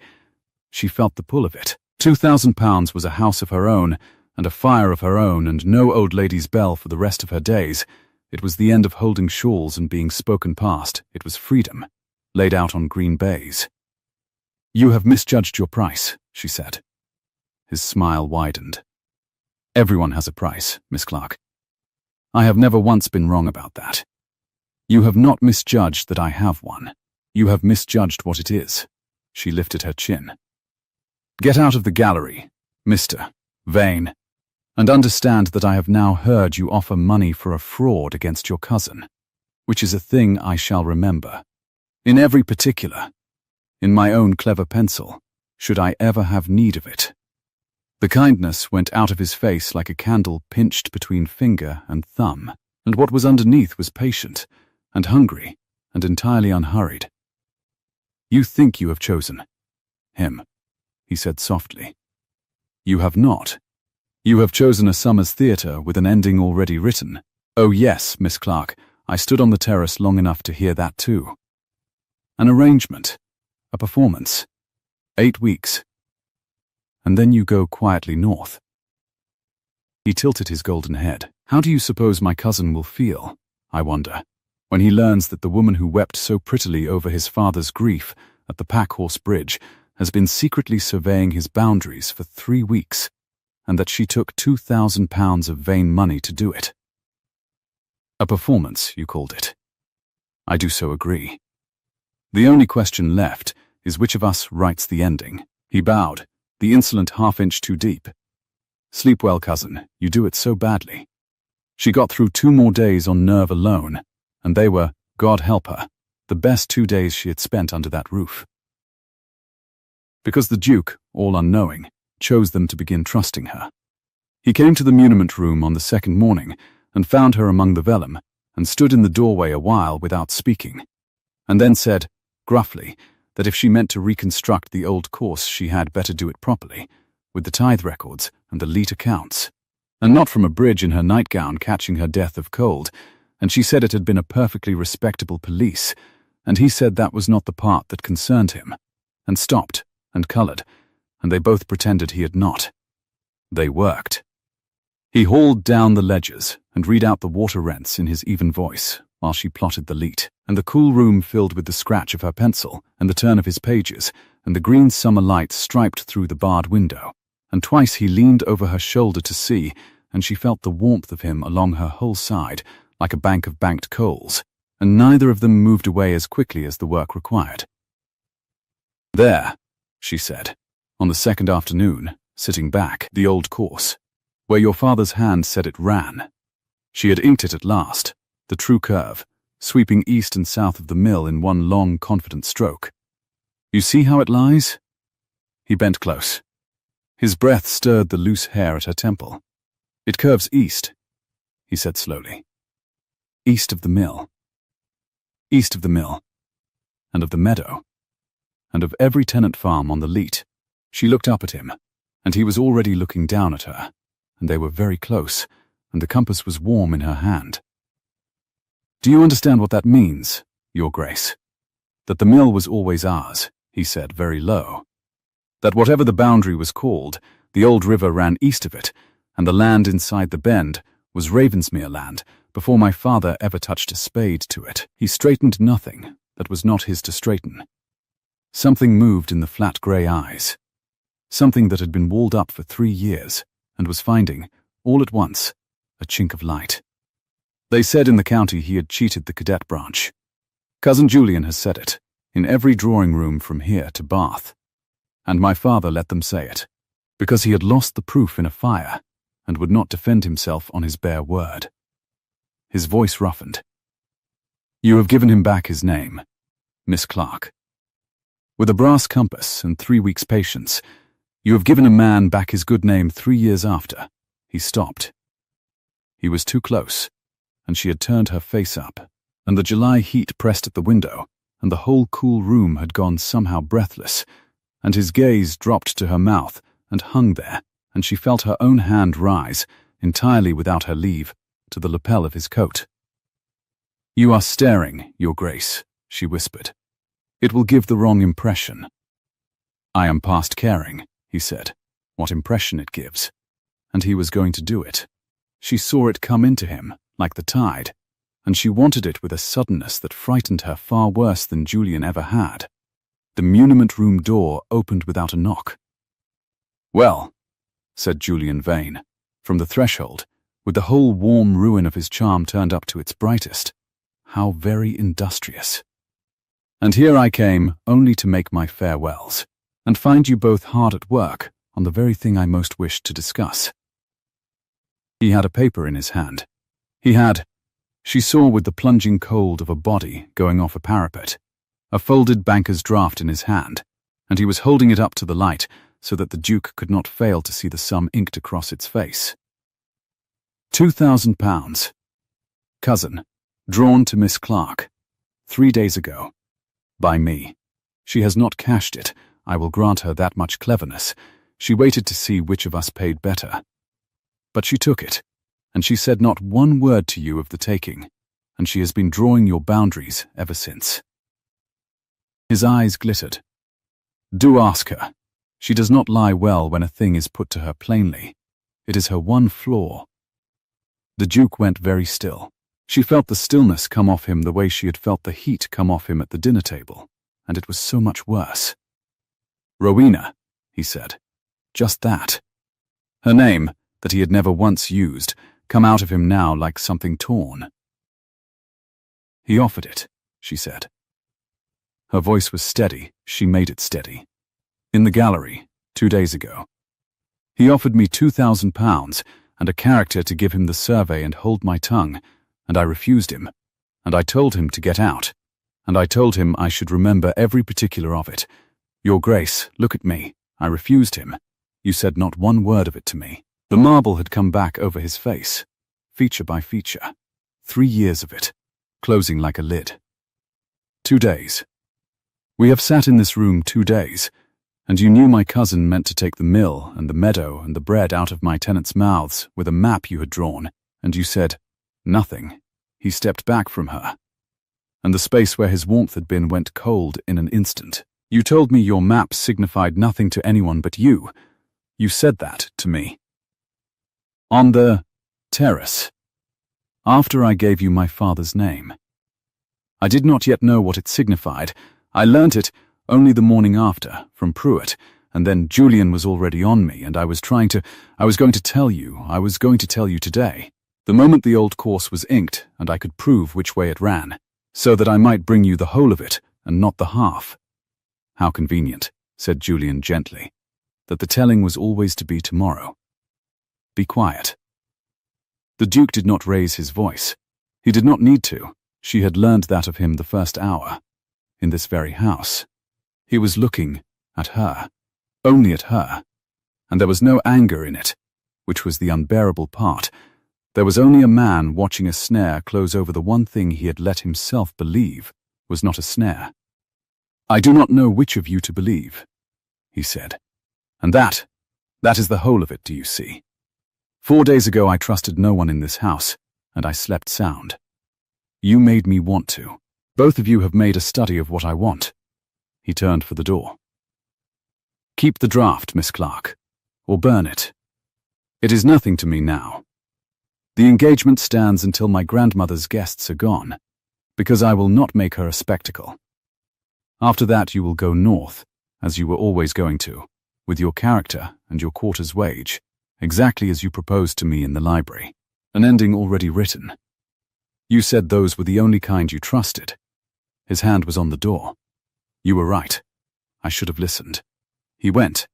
she felt the pull of it. £2,000 was a house of her own, and a fire of her own, and no old lady's bell for the rest of her days. It was the end of holding shawls and being spoken past. It was freedom, laid out on green baize. "You have misjudged your price," she said. His smile widened. Everyone has a price, Miss Clark. I have never once been wrong about that. You have not misjudged that I have one. You have misjudged what it is. She lifted her chin. Get out of the gallery, Mr. Vane, and understand that I have now heard you offer money for a fraud against your cousin, which is a thing I shall remember. In every particular. In my own clever pencil, should I ever have need of it. The kindness went out of his face like a candle pinched between finger and thumb, and what was underneath was patient and hungry and entirely unhurried. You think you have chosen him, he said softly. You have not. You have chosen a summer's theatre with an ending already written. Oh yes, Miss Clark, I stood on the terrace long enough to hear that too. An arrangement, a performance, 8 weeks. And then you go quietly north. He tilted his golden head. How do you suppose my cousin will feel, I wonder, when he learns that the woman who wept so prettily over his father's grief at the Packhorse Bridge has been secretly surveying his boundaries for 3 weeks, and that she took £2,000 of Vane money to do it? A performance, you called it. I do so agree. The only question left is which of us writes the ending. He bowed, the insolent half-inch too deep. Sleep well, cousin, you do it so badly. She got through 2 more days on nerve alone, and they were, God help her, the best 2 days she had spent under that roof. Because the Duke, all unknowing, chose them to begin trusting her. He came to the muniment room on the 2nd morning and found her among the vellum, and stood in the doorway a while without speaking, and then said, gruffly, that if she meant to reconstruct the old course she had better do it properly, with the tithe records and the leet accounts, and not from a bridge in her nightgown catching her death of cold, and she said it had been a perfectly respectable police, and he said that was not the part that concerned him, and stopped, and coloured, and they both pretended he had not. They worked. He hauled down the ledgers and read out the water rents in his even voice, while she plotted the leet, and the cool room filled with the scratch of her pencil, and the turn of his pages, and the green summer light striped through the barred window, and twice he leaned over her shoulder to see, and she felt the warmth of him along her whole side, like a bank of banked coals, and neither of them moved away as quickly as the work required. There, she said, on the 2nd afternoon, sitting back, the old course, where your father's hand said it ran. She had inked it at last, the true curve, sweeping east and south of the mill in one long, confident stroke. You see how it lies? He bent close. His breath stirred the loose hair at her temple. It curves east, he said slowly. East of the mill. East of the mill. And of the meadow. And of every tenant farm on the leet. She looked up at him, and he was already looking down at her, and they were very close, and the compass was warm in her hand. Do you understand what that means, Your Grace? That the mill was always ours, he said very low. That whatever the boundary was called, the old river ran east of it, and the land inside the bend was Ravensmere land before my father ever touched a spade to it. He straightened nothing that was not his to straighten. Something moved in the flat grey eyes. Something that had been walled up for 3 years and was finding, all at once, a chink of light. They said in the county he had cheated the cadet branch. Cousin Julian has said it, in every drawing room from here to Bath. And my father let them say it, because he had lost the proof in a fire and would not defend himself on his bare word. His voice roughened. You have given him back his name, Miss Clark. With a brass compass and 3 weeks' patience, you have given a man back his good name 3 years after. He stopped. He was too close, and she had turned her face up, and the July heat pressed at the window, and the whole cool room had gone somehow breathless, and his gaze dropped to her mouth and hung there, and she felt her own hand rise, entirely without her leave, to the lapel of his coat. You are staring, Your Grace, she whispered. It will give the wrong impression. I am past caring, he said, what impression it gives. And he was going to do it. She saw it come into him, like the tide, and she wanted it with a suddenness that frightened her far worse than Julian ever had. The muniment room door opened without a knock. Well, said Julian Vane, from the threshold, with the whole warm ruin of his charm turned up to its brightest. How very industrious. And here I came, only to make my farewells, and find you both hard at work on the very thing I most wished to discuss. He had a paper in his hand. She saw with the plunging cold of a body going off a parapet, a folded banker's draft in his hand, and he was holding it up to the light so that the Duke could not fail to see the sum inked across its face. £2,000. Cousin, drawn to Miss Clark, 3 days ago. By me. She has not cashed it, I will grant her that much cleverness. She waited to see which of us paid better. But she took it, and she said not one word to you of the taking, and she has been drawing your boundaries ever since. His eyes glittered. Do ask her. She does not lie well when a thing is put to her plainly. It is her one flaw. The Duke went very still. She felt the stillness come off him the way she had felt the heat come off him at the dinner table, and it was so much worse. Rowena, he said. Just that. Her name, that he had never once used, come out of him now like something torn. He offered it, she said. Her voice was steady, she made it steady. In the gallery, 2 days ago. He offered me £2,000 and a character to give him the survey and hold my tongue, and I refused him, and I told him to get out, and I told him I should remember every particular of it. Your Grace, look at me. I refused him. You said not one word of it to me. The marble had come back over his face, feature by feature. 3 years of it, closing like a lid. 2 days. We have sat in this room 2 days, and you knew my cousin meant to take the mill and the meadow and the bread out of my tenants' mouths with a map you had drawn, and you said, nothing. He stepped back from her, and the space where his warmth had been went cold in an instant. You told me your map signified nothing to anyone but you. You said that to me. On the terrace, after I gave you my father's name. I did not yet know what it signified. I learnt it only the morning after, from Pruitt, and then Julian was already on me, and I was going to tell you today, the moment the old course was inked, and I could prove which way it ran, so that I might bring you the whole of it, and not the half. How convenient, said Julian gently, that the telling was always to be tomorrow. Be quiet. The Duke did not raise his voice. He did not need to. She had learned that of him the first hour, in this very house. He was looking at her, only at her, and there was no anger in it, which was the unbearable part. There was only a man watching a snare close over the one thing he had let himself believe was not a snare. I do not know which of you to believe, he said. And that is the whole of it, do you see? 4 days ago I trusted no one in this house, and I slept sound. You made me want to. Both of you have made a study of what I want. He turned for the door. Keep the draft, Miss Clark, or burn it. It is nothing to me now. The engagement stands until my grandmother's guests are gone, because I will not make her a spectacle. After that you will go north, as you were always going to, with your character and your quarter's wage, exactly as you proposed to me in the library, an ending already written. You said those were the only kind you trusted. His hand was on the door. You were right. I should have listened. He went.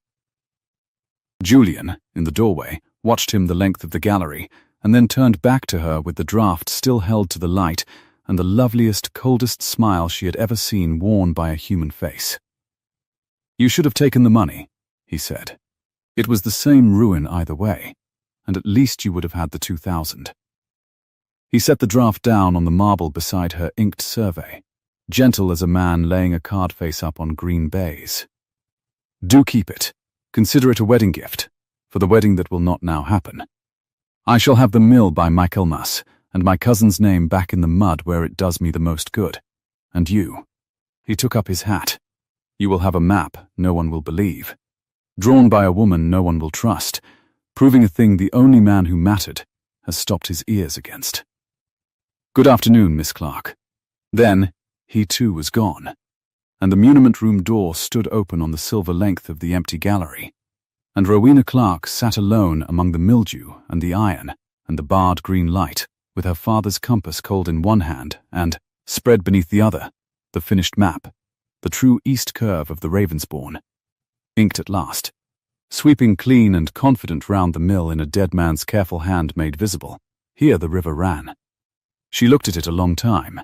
Julian, in the doorway, watched him the length of the gallery, and then turned back to her with the draft still held to the light and the loveliest, coldest smile she had ever seen worn by a human face. You should have taken the money, he said. It was the same ruin either way, and at least you would have had the 2,000. He set the draft down on the marble beside her inked survey, gentle as a man laying a card face up on green baize. Do keep it. Consider it a wedding gift, for the wedding that will not now happen. I shall have the mill by Michaelmas, and my cousin's name back in the mud where it does me the most good. And you. He took up his hat. You will have a map no one will believe. Drawn by a woman no one will trust, proving a thing the only man who mattered has stopped his ears against. Good afternoon, Miss Clark. Then, he too was gone, and the muniment room door stood open on the silver length of the empty gallery, and Rowena Clark sat alone among the mildew and the iron and the barred green light, with her father's compass cold in one hand and, spread beneath the other, the finished map, the true east curve of the Ravensbourne, inked at last, sweeping clean and confident round the mill in a dead man's careful hand made visible. Here the river ran. She looked at it a long time,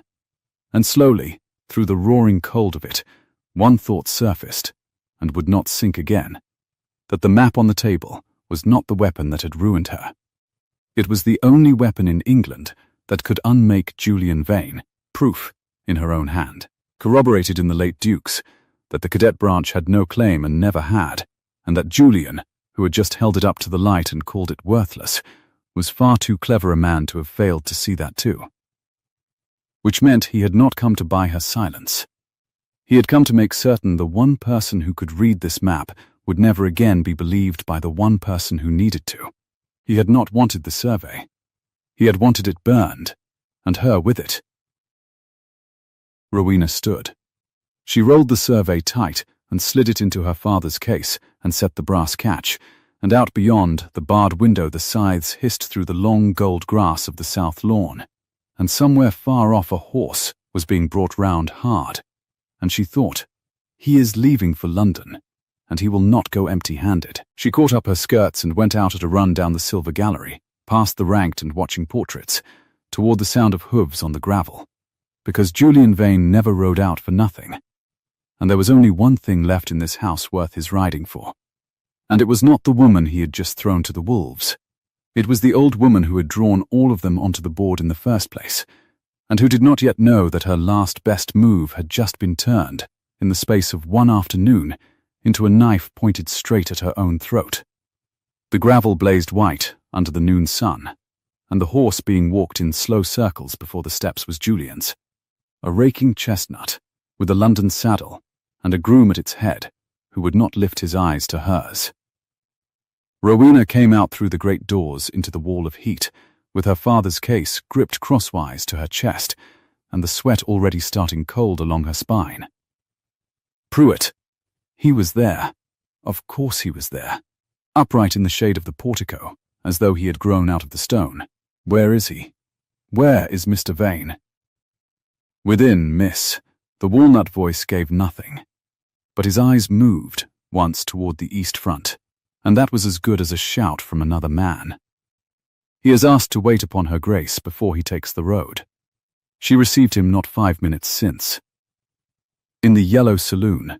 and slowly, through the roaring cold of it, one thought surfaced, and would not sink again, that the map on the table was not the weapon that had ruined her. It was the only weapon in England that could unmake Julian Vane, proof, in her own hand, corroborated in the late Duke's, that the cadet branch had no claim and never had, and that Julian, who had just held it up to the light and called it worthless, was far too clever a man to have failed to see that too. Which meant he had not come to buy her silence. He had come to make certain the one person who could read this map would never again be believed by the one person who needed to. He had not wanted the survey. He had wanted it burned, and her with it. Rowena stood. She rolled the survey tight and slid it into her father's case and set the brass catch, and out beyond the barred window the scythes hissed through the long gold grass of the south lawn, and somewhere far off a horse was being brought round hard, and she thought, he is leaving for London, and he will not go empty-handed. She caught up her skirts and went out at a run down the silver gallery, past the ranked and watching portraits, toward the sound of hooves on the gravel, because Julian Vane never rode out for nothing, and there was only one thing left in this house worth his riding for. And it was not the woman he had just thrown to the wolves. It was the old woman who had drawn all of them onto the board in the first place, and who did not yet know that her last best move had just been turned, in the space of one afternoon, into a knife pointed straight at her own throat. The gravel blazed white under the noon sun, and the horse being walked in slow circles before the steps was Julian's, a raking chestnut, with a London saddle, and a groom at its head, who would not lift his eyes to hers. Rowena came out through the great doors into the wall of heat, with her father's case gripped crosswise to her chest, and the sweat already starting cold along her spine. Pruitt. He was there. Of course he was there. Upright in the shade of the portico, as though he had grown out of the stone. Where is he? Where is Mr. Vane? Within, miss, the walnut voice gave nothing, but his eyes moved once toward the east front, and that was as good as a shout from another man. He has asked to wait upon her grace before he takes the road. She received him not 5 minutes since. In the yellow saloon,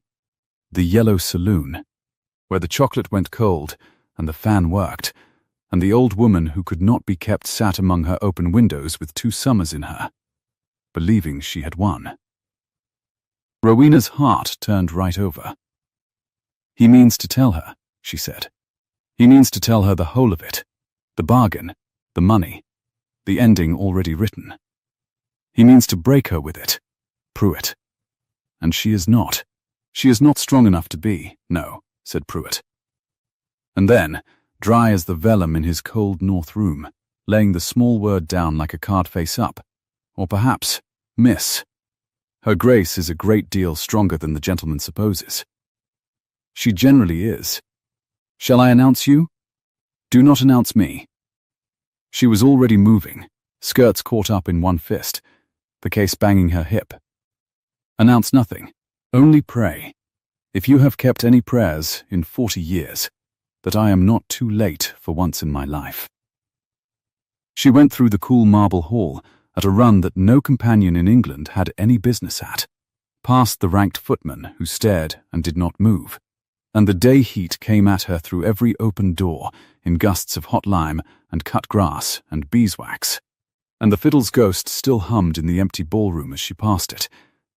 where the chocolate went cold and the fan worked, and the old woman who could not be kept sat among her open windows with 2 summers in her, believing she had won. Rowena's heart turned right over. He means to tell her, she said. He means to tell her the whole of it, the bargain, the money, the ending already written. He means to break her with it, Pruitt. And she is not. She is not strong enough to be, no, said Pruitt. And then, dry as the vellum in his cold north room, laying the small word down like a card face up, or perhaps, miss. Her grace is a great deal stronger than the gentleman supposes. She generally is. Shall I announce you? Do not announce me. She was already moving, skirts caught up in one fist, the case banging her hip. Announce nothing, only pray, if you have kept any prayers in 40 years, that I am not too late for once in my life. She went through the cool marble hall at a run that no companion in England had any business at, past the ranked footman who stared and did not move, and the day heat came at her through every open door in gusts of hot lime and cut grass and beeswax, and the fiddle's ghost still hummed in the empty ballroom as she passed it,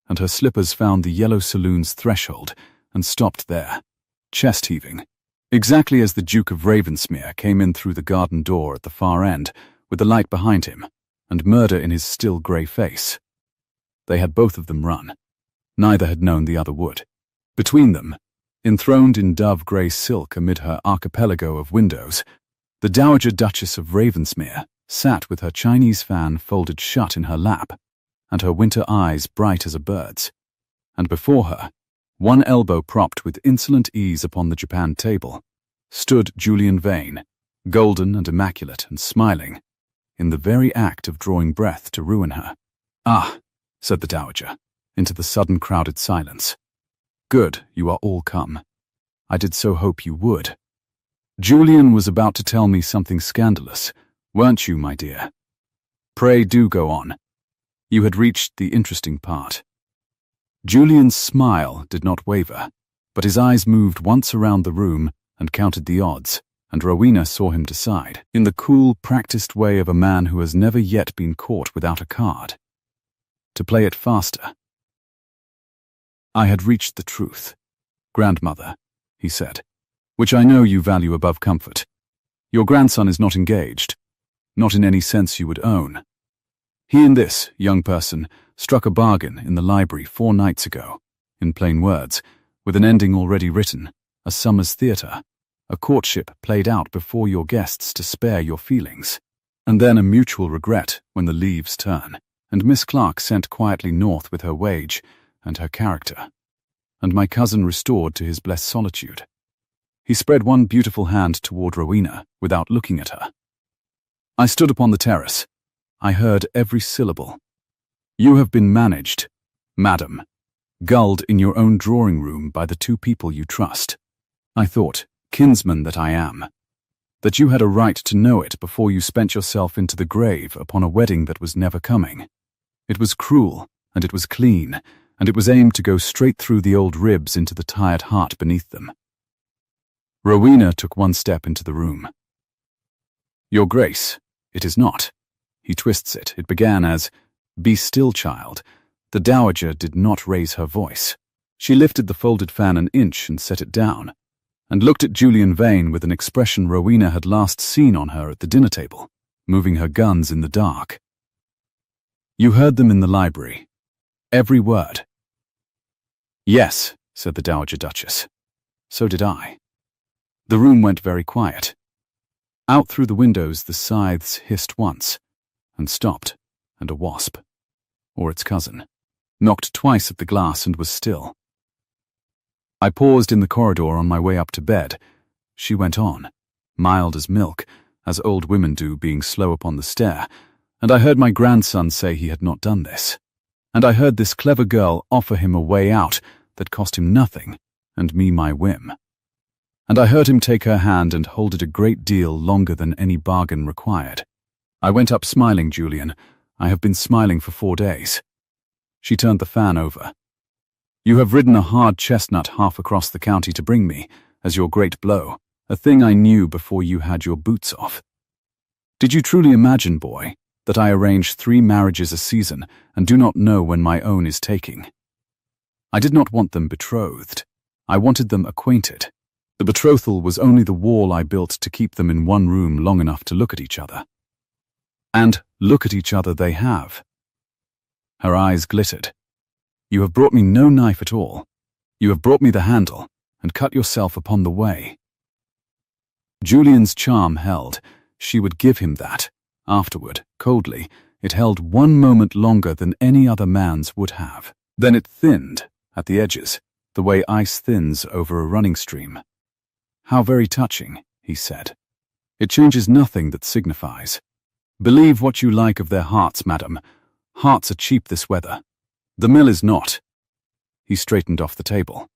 and her slippers found the yellow saloon's threshold and stopped there, chest-heaving, exactly as the Duke of Ravensmere came in through the garden door at the far end, with the light behind him, and murder in his still grey face. They had both of them run. Neither had known the other would. Between them, enthroned in dove-grey silk amid her archipelago of windows, the Dowager Duchess of Ravensmere sat with her Chinese fan folded shut in her lap, and her winter eyes bright as a bird's, and before her, one elbow propped with insolent ease upon the japanned table, stood Julian Vane, golden and immaculate and smiling, in the very act of drawing breath to ruin her. "Ah," said the dowager, into the sudden crowded silence. "Good, you are all come. I did so hope you would. Julian was about to tell me something scandalous, weren't you, my dear? Pray do go on. You had reached the interesting part." Julian's smile did not waver, but his eyes moved once around the room and counted the odds, and Rowena saw him decide, in the cool, practiced way of a man who has never yet been caught without a card. To play it faster. "I had reached the truth, grandmother," he said, "which I know you value above comfort. Your grandson is not engaged, not in any sense you would own. He and this young person struck a bargain in the library 4 nights ago, in plain words, with an ending already written, a summer's theatre, a courtship played out before your guests to spare your feelings, and then a mutual regret when the leaves turn, and Miss Clark sent quietly north with her wage and her character, and my cousin restored to his blessed solitude." He spread one beautiful hand toward Rowena without looking at her. "I stood upon the terrace. I heard every syllable. You have been managed, madam, gulled in your own drawing-room by the 2 people you trust. I thought, kinsman that I am, that you had a right to know it before you spent yourself into the grave upon a wedding that was never coming. It was cruel, and it was clean, and it was aimed to go straight through the old ribs into the tired heart beneath them." Rowena took 1 step into the room. "Your Grace, it is not." He twists it. It began as, "Be still, child." The dowager did not raise her voice. She lifted the folded fan an inch and set it down, and looked at Julian Vane with an expression Rowena had last seen on her at the dinner table, moving her guns in the dark. "You heard them in the library. Every word." "Yes," said the Dowager Duchess. "So did I." The room went very quiet. Out through the windows the scythes hissed once, and stopped, and a wasp, or its cousin, knocked twice at the glass and was still. "I paused in the corridor on my way up to bed," she went on, mild as milk, as old women do, being slow upon the stair, "and I heard my grandson say he had not done this. And I heard this clever girl offer him a way out that cost him nothing, and me my whim. And I heard him take her hand and hold it a great deal longer than any bargain required. I went up smiling, Julian. I have been smiling for 4 days." She turned the fan over. "You have ridden a hard chestnut half across the county to bring me, as your great blow, a thing I knew before you had your boots off. Did you truly imagine, boy, that I arrange 3 marriages a season and do not know when my own is taking? I did not want them betrothed. I wanted them acquainted. The betrothal was only the wall I built to keep them in one room long enough to look at each other. And look at each other they have." Her eyes glittered. "You have brought me no knife at all. You have brought me the handle, and cut yourself upon the way." Julian's charm held. She would give him that. Afterward, coldly, it held 1 moment longer than any other man's would have. Then it thinned, at the edges, the way ice thins over a running stream. "How very touching," he said. "It changes nothing that signifies. Believe what you like of their hearts, madam. Hearts are cheap this weather. The mill is not." He straightened off the table.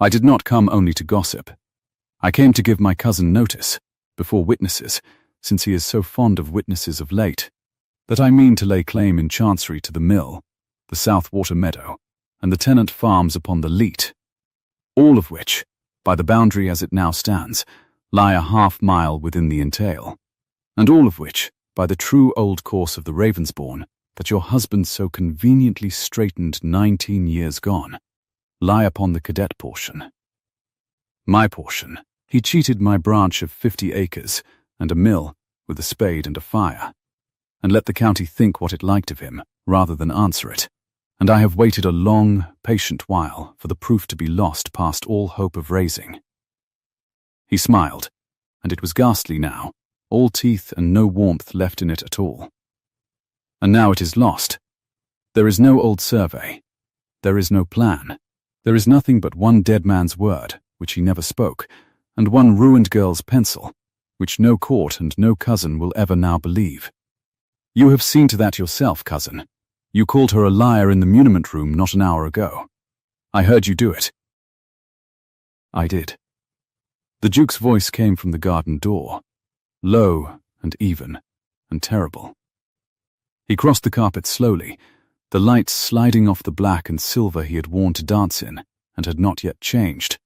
"I did not come only to gossip. I came to give my cousin notice, before witnesses, since he is so fond of witnesses of late, that I mean to lay claim in chancery to the mill, the South Water meadow, and the tenant farms upon the Leat, all of which, by the boundary as it now stands, lie a half-mile within the entail, and all of which, by the true old course of the Ravensbourne, that your husband so conveniently straightened 19 years gone, lie upon the cadet portion. My portion. He cheated my branch of 50 acres, and a mill, with a spade and a fire, and let the county think what it liked of him, rather than answer it. And I have waited a long, patient while for the proof to be lost past all hope of raising." He smiled, and it was ghastly now, all teeth and no warmth left in it at all. "And now it is lost. There is no old survey. There is no plan. There is nothing but one dead man's word, which he never spoke, and one ruined girl's pencil, which no court and no cousin will ever now believe. You have seen to that yourself, cousin. You called her a liar in the muniment room not an hour ago. I heard you do it. I did. The Duke's voice came from the garden door, low and even and terrible. He crossed the carpet slowly, the lights sliding off the black and silver he had worn to dance in and had not yet changed,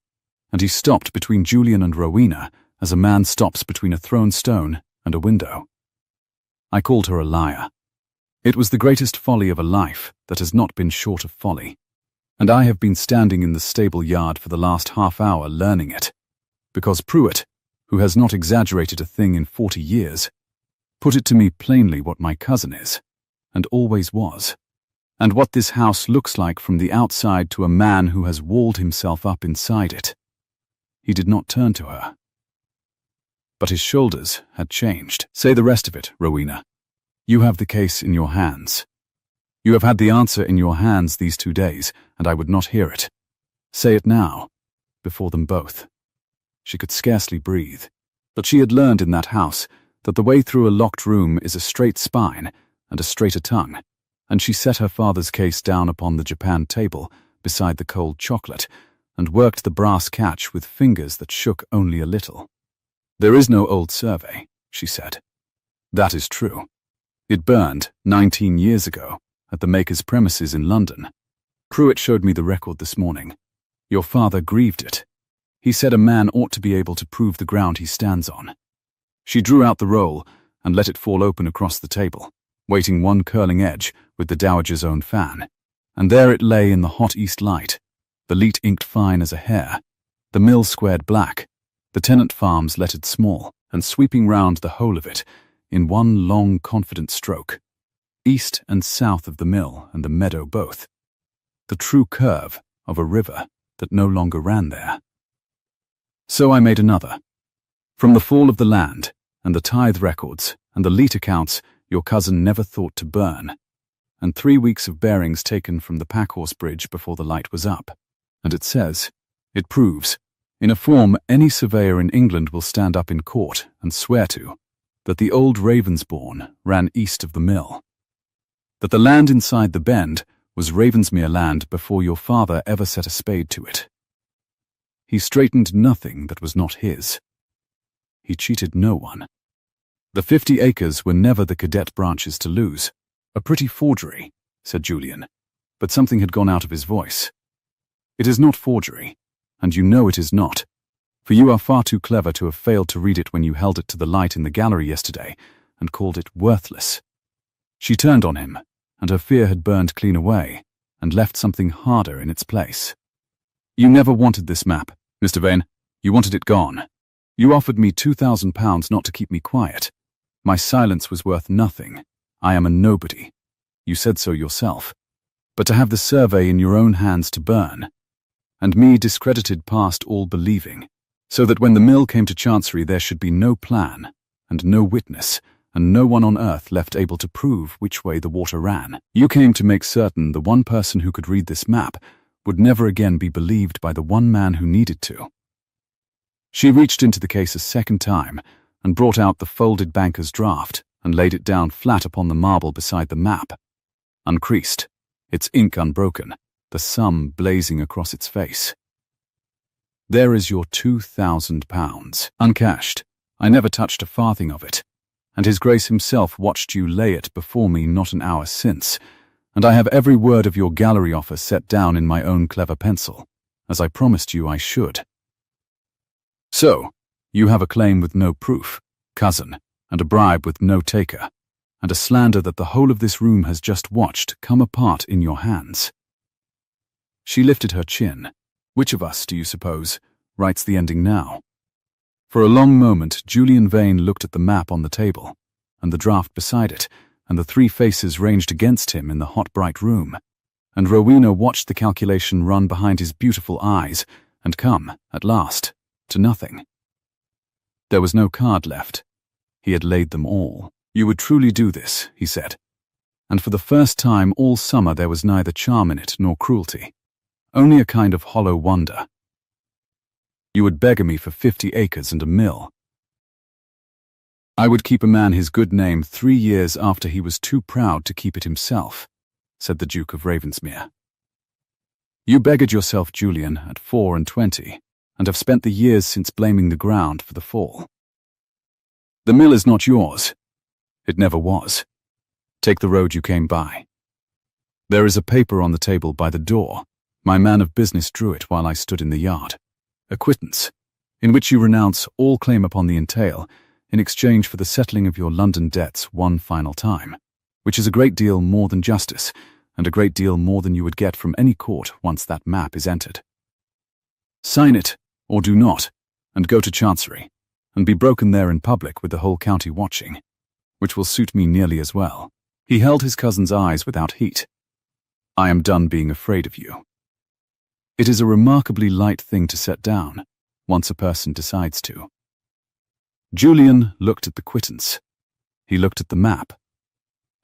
and he stopped between Julian and Rowena as a man stops between a thrown stone and a window. I called her a liar. It was the greatest folly of a life that has not been short of folly, and I have been standing in the stable yard for the last half hour learning it, because Pruitt, who has not exaggerated a thing in 40 years, put it to me plainly what my cousin is, and always was, and what this house looks like from the outside to a man who has walled himself up inside it. He did not turn to her, but his shoulders had changed. Say the rest of it, Rowena. You have the case in your hands. You have had the answer in your hands these 2 days, and I would not hear it. Say it now, before them both. She could scarcely breathe, but she had learned in that house that the way through a locked room is a straight spine and a straighter tongue, and she set her father's case down upon the japanned table beside the cold chocolate and worked the brass catch with fingers that shook only a little. There is no old survey, she said. That is true. It burned 19 years ago at the maker's premises in London. Pruitt showed me the record this morning. Your father grieved it. He said a man ought to be able to prove the ground he stands on. She drew out the roll and let it fall open across the table, waiting one curling edge with the dowager's own fan, and there it lay in the hot east light, the leet inked fine as a hair, the mill squared black, the tenant farms lettered small, and sweeping round the whole of it in one long confident stroke, east and south of the mill and the meadow both, the true curve of a river that no longer ran there. So I made another. From the fall of the land, and the tithe records, and the leet accounts your cousin never thought to burn, and 3 weeks of bearings taken from the Packhorse Bridge before the light was up. And it says, it proves, in a form any surveyor in England will stand up in court and swear to, that the old Ravensbourne ran east of the mill, that the land inside the bend was Ravensmere land before your father ever set a spade to it. He straightened nothing that was not his. He cheated no one. The 50 acres were never the cadet branches to lose. A pretty forgery, said Julian, but something had gone out of his voice. It is not forgery, and you know it is not, for you are far too clever to have failed to read it when you held it to the light in the gallery yesterday and called it worthless. She turned on him, and her fear had burned clean away and left something harder in its place. You never wanted this map, Mr. Vane. You wanted it gone. You offered me £2,000 not to keep me quiet. My silence was worth nothing. I am a nobody. You said so yourself. But to have the survey in your own hands to burn, and me discredited past all believing, so that when the mill came to Chancery there should be no plan, and no witness, and no one on earth left able to prove which way the water ran. You came to make certain the one person who could read this map would never again be believed by the one man who needed to. She reached into the case a second time and brought out the folded banker's draft and laid it down flat upon the marble beside the map, uncreased, its ink unbroken, the sum blazing across its face. There is your £2,000, uncashed. I never touched a farthing of it, and His Grace himself watched you lay it before me not an hour since, and I have every word of your gallery offer set down in my own clever pencil, as I promised you I should. So, you have a claim with no proof, cousin, and a bribe with no taker, and a slander that the whole of this room has just watched come apart in your hands. She lifted her chin. Which of us, do you suppose, writes the ending now? For a long moment Julian Vane looked at the map on the table, and the draft beside it, and the three faces ranged against him in the hot bright room, and Rowena watched the calculation run behind his beautiful eyes and come, at last, to nothing. There was no card left. He had laid them all. You would truly do this, he said, and for the first time all summer there was neither charm in it nor cruelty, only a kind of hollow wonder. You would beggar me for 50 acres and a mill. I would keep a man his good name 3 years after he was too proud to keep it himself, said the Duke of Ravensmere. You beggared yourself, Julian, at 24, and have spent the years since blaming the ground for the fall. The mill is not yours. It never was. Take the road you came by. There is a paper on the table by the door. My man of business drew it while I stood in the yard. A quittance, in which you renounce all claim upon the entail in exchange for the settling of your London debts one final time, which is a great deal more than justice, and a great deal more than you would get from any court once that map is entered. Sign it, or do not, and go to Chancery, and be broken there in public with the whole county watching, which will suit me nearly as well. He held his cousin's eyes without heat. I am done being afraid of you. It is a remarkably light thing to set down, once a person decides to. Julian looked at the quittance. He looked at the map.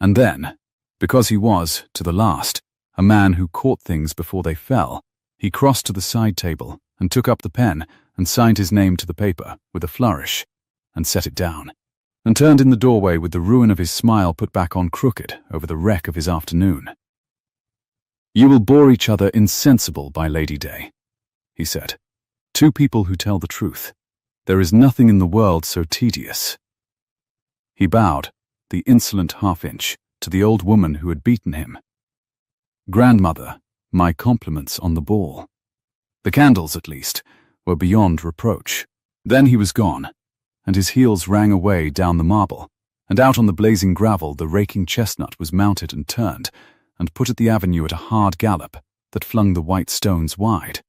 And then, because he was, to the last, a man who caught things before they fell, he crossed to the side table and took up the pen and signed his name to the paper with a flourish and set it down, and turned in the doorway with the ruin of his smile put back on crooked over the wreck of his afternoon. You will bore each other insensible by Lady Day, he said. Two people who tell the truth. There is nothing in the world so tedious. He bowed, the insolent half-inch, to the old woman who had beaten him. Grandmother, my compliments on the ball. The candles, at least, were beyond reproach. Then he was gone, and his heels rang away down the marble, and out on the blazing gravel the raking chestnut was mounted and turned, and put at the avenue at a hard gallop that flung the white stones wide.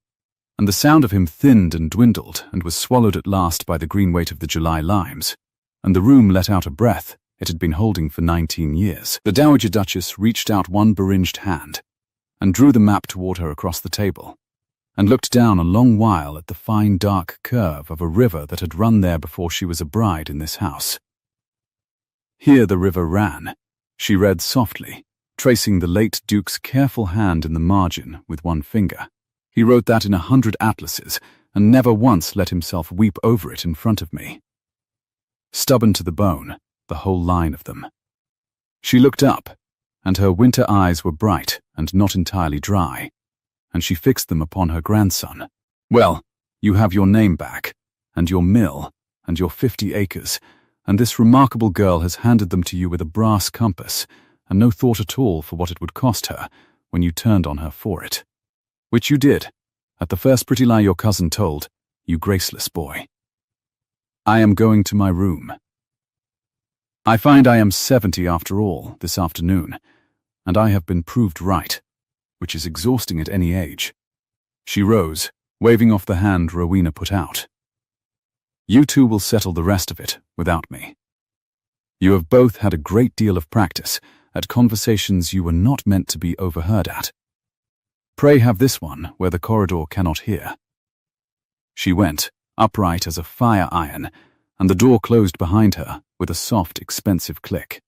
And the sound of him thinned and dwindled and was swallowed at last by the green weight of the July limes, and the room let out a breath it had been holding for 19 years. The Dowager Duchess reached out one beringed hand and drew the map toward her across the table, and looked down a long while at the fine dark curve of a river that had run there before she was a bride in this house. Here the river ran, she read softly, tracing the late Duke's careful hand in the margin with one finger. He wrote that in 100 atlases, and never once let himself weep over it in front of me. Stubborn to the bone, the whole line of them. She looked up, and her winter eyes were bright and not entirely dry, and she fixed them upon her grandson. Well, you have your name back, and your mill, and your 50 acres, and this remarkable girl has handed them to you with a brass compass, and no thought at all for what it would cost her when you turned on her for it. Which you did, at the first pretty lie your cousin told, you graceless boy. I am going to my room. I find I am 70 after all this afternoon, and I have been proved right, which is exhausting at any age. She rose, waving off the hand Rowena put out. You two will settle the rest of it without me. You have both had a great deal of practice at conversations you were not meant to be overheard at. Pray have this one where the corridor cannot hear. She went, upright as a fire iron, and the door closed behind her with a soft, expensive click,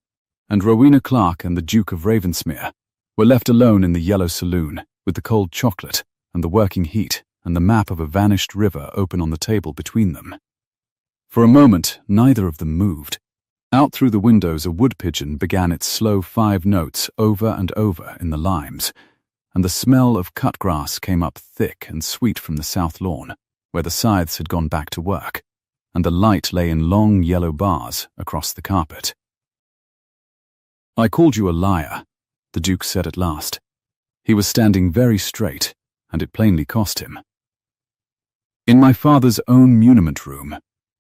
and Rowena Clark and the Duke of Ravensmere were left alone in the yellow saloon with the cold chocolate and the working heat and the map of a vanished river open on the table between them. For a moment, neither of them moved. Out through the windows a wood pigeon began its slow 5 notes over and over in the limes, and the smell of cut grass came up thick and sweet from the south lawn, where the scythes had gone back to work, and the light lay in long yellow bars across the carpet. I called you a liar, the Duke said at last. He was standing very straight, and it plainly cost him. In my father's own muniment room,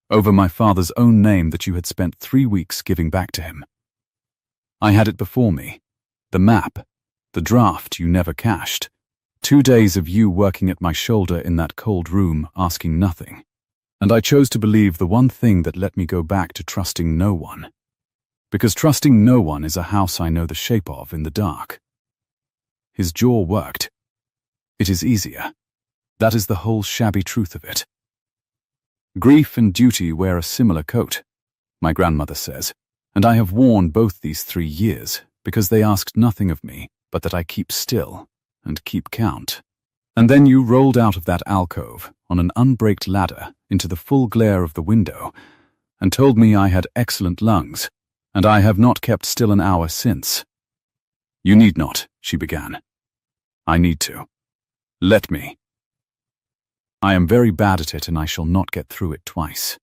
over my father's own name that you had spent 3 weeks giving back to him. I had it before me, the map, the draft you never cashed, 2 days of you working at my shoulder in that cold room asking nothing, and I chose to believe the one thing that let me go back to trusting no one, because trusting no one is a house I know the shape of in the dark. His jaw worked. It is easier. That is the whole shabby truth of it. Grief and duty wear a similar coat, my grandmother says, and I have worn both these 3 years because they asked nothing of me but that I keep still and keep count. And then you rolled out of that alcove on an unbraked ladder into the full glare of the window and told me I had excellent lungs, and I have not kept still an hour since. You need not, she began. I need to. Let me. I am very bad at it, and I shall not get through it twice.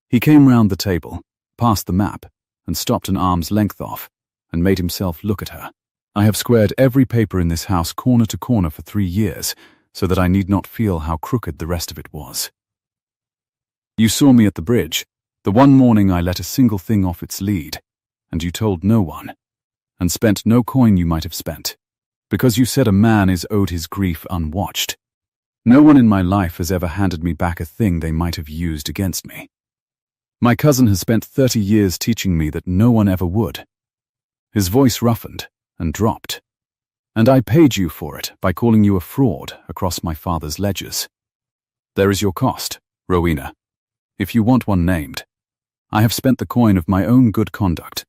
He came round the table, passed the map, and stopped an arm's length off, and made himself look at her. I have squared every paper in this house corner to corner for 3 years, so that I need not feel how crooked the rest of it was. You saw me at the bridge, the one morning I let a single thing off its lead, and you told no one, and spent no coin you might have spent, because you said a man is owed his grief unwatched. No one in my life has ever handed me back a thing they might have used against me. My cousin has spent 30 years teaching me that no one ever would. His voice roughened and dropped, and I paid you for it by calling you a fraud across my father's ledgers. There is your cost, Rowena, if you want one named. I have spent the coin of my own good conduct,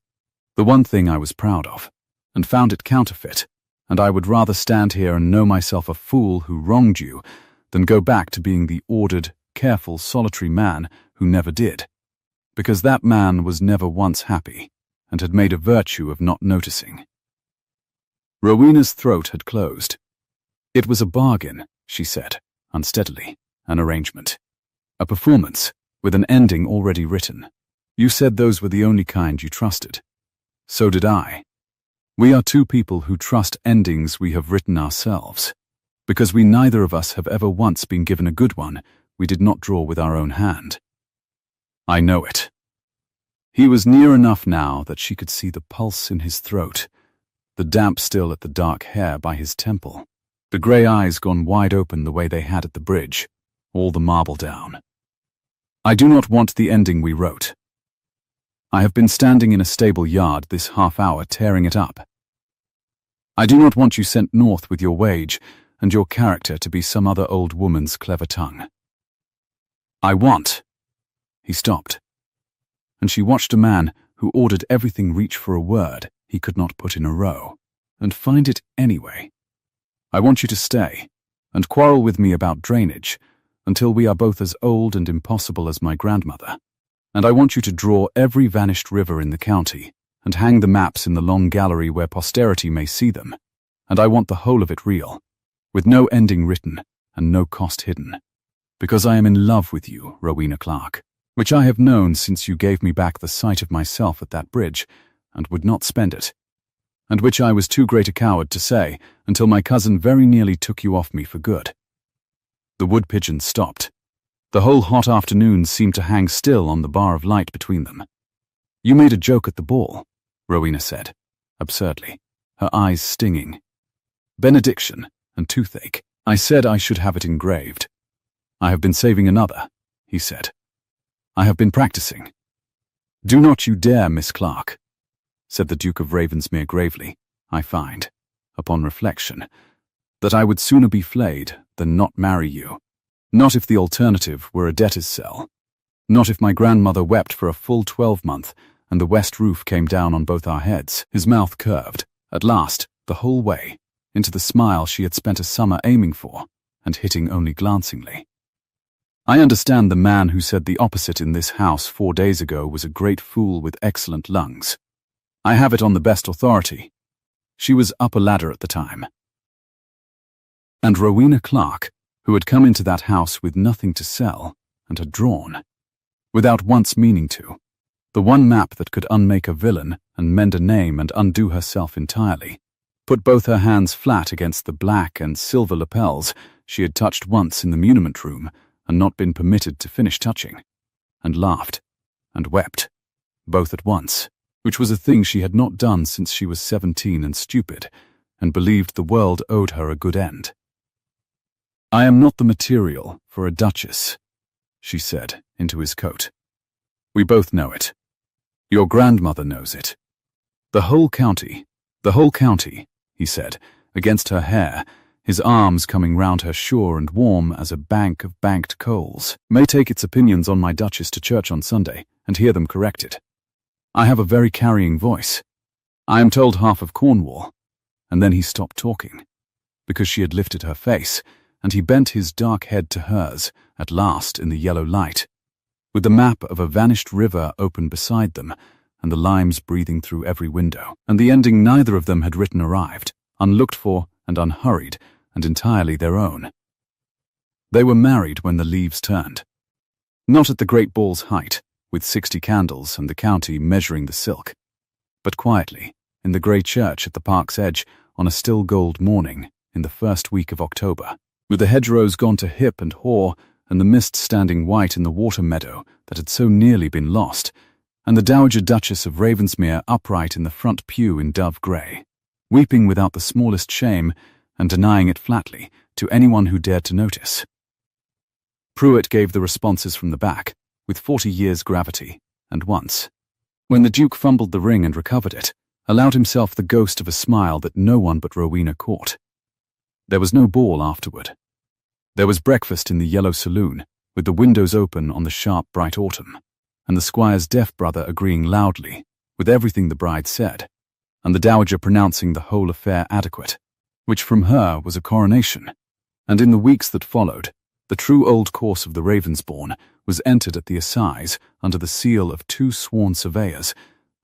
the one thing I was proud of, and found it counterfeit, and I would rather stand here and know myself a fool who wronged you than go back to being the ordered, careful, solitary man who never did, because that man was never once happy and had made a virtue of not noticing. Rowena's throat had closed. It was a bargain, she said, unsteadily, an arrangement, a performance with an ending already written. You said those were the only kind you trusted. So did I. We are two people who trust endings we have written ourselves. Because we neither of us have ever once been given a good one we did not draw with our own hand. I know it. He was near enough now that she could see the pulse in his throat, the damp still at the dark hair by his temple, the grey eyes gone wide open the way they had at the bridge, all the marble down. I do not want the ending we wrote. I have been standing in a stable yard this half hour tearing it up. I do not want you sent north with your wage and your character to be some other old woman's clever tongue. I want. He stopped, and she watched a man who ordered everything reach for a word he could not put in a row, and find it anyway. I want you to stay, and quarrel with me about drainage, until we are both as old and impossible as my grandmother. And I want you to draw every vanished river in the county, and hang the maps in the long gallery where posterity may see them, and I want the whole of it real, with no ending written and no cost hidden, because I am in love with you, Rowena Clark, which I have known since you gave me back the sight of myself at that bridge, and would not spend it, and which I was too great a coward to say until my cousin very nearly took you off me for good. The wood pigeons stopped. The whole hot afternoon seemed to hang still on the bar of light between them. You made a joke at the ball, Rowena said, absurdly, her eyes stinging. Benediction and toothache. I said I should have it engraved. I have been saving another, he said. I have been practicing. Do not you dare, Miss Clark, said the Duke of Ravensmere gravely. I find, upon reflection, that I would sooner be flayed than not marry you. Not if the alternative were a debtor's cell. Not if my grandmother wept for a full 12-month and the west roof came down on both our heads. His mouth curved, at last, the whole way, into the smile she had spent a summer aiming for and hitting only glancingly. I understand the man who said the opposite in this house 4 days ago was a great fool with excellent lungs. I have it on the best authority. She was up a ladder at the time. And Rowena Clark, who had come into that house with nothing to sell and had drawn, without once meaning to, the one map that could unmake a villain and mend a name and undo herself entirely, put both her hands flat against the black and silver lapels she had touched once in the muniment room and not been permitted to finish touching, and laughed and wept, both at once, which was a thing she had not done since she was 17 and stupid, and believed the world owed her a good end. I am not the material for a duchess, she said into his coat. We both know it. Your grandmother knows it. The whole county, he said, against her hair, his arms coming round her sure and warm as a bank of banked coals, may take its opinions on my duchess to church on Sunday and hear them corrected. I have a very carrying voice. I am told half of Cornwall, and then he stopped talking, because she had lifted her face, and he bent his dark head to hers, at last in the yellow light, with the map of a vanished river open beside them, and the limes breathing through every window. And the ending neither of them had written arrived, unlooked for and unhurried, and entirely their own. They were married when the leaves turned. Not at the great ball's height, with 60 candles and the county measuring the silk, but quietly, in the grey church at the park's edge, on a still gold morning in the first week of October, with the hedgerows gone to hip and haw, and the mist standing white in the water meadow that had so nearly been lost, and the Dowager Duchess of Ravensmere upright in the front pew in dove grey, weeping without the smallest shame and denying it flatly to anyone who dared to notice. Pruitt gave the responses from the back, with 40 years' gravity, and once, when the Duke fumbled the ring and recovered it, allowed himself the ghost of a smile that no one but Rowena caught. There was no ball afterward. There was breakfast in the yellow saloon, with the windows open on the sharp, bright autumn, and the squire's deaf brother agreeing loudly with everything the bride said, and the dowager pronouncing the whole affair adequate, which from her was a coronation. And in the weeks that followed, the true old course of the Ravensbourne was entered at the assize under the seal of 2 sworn surveyors,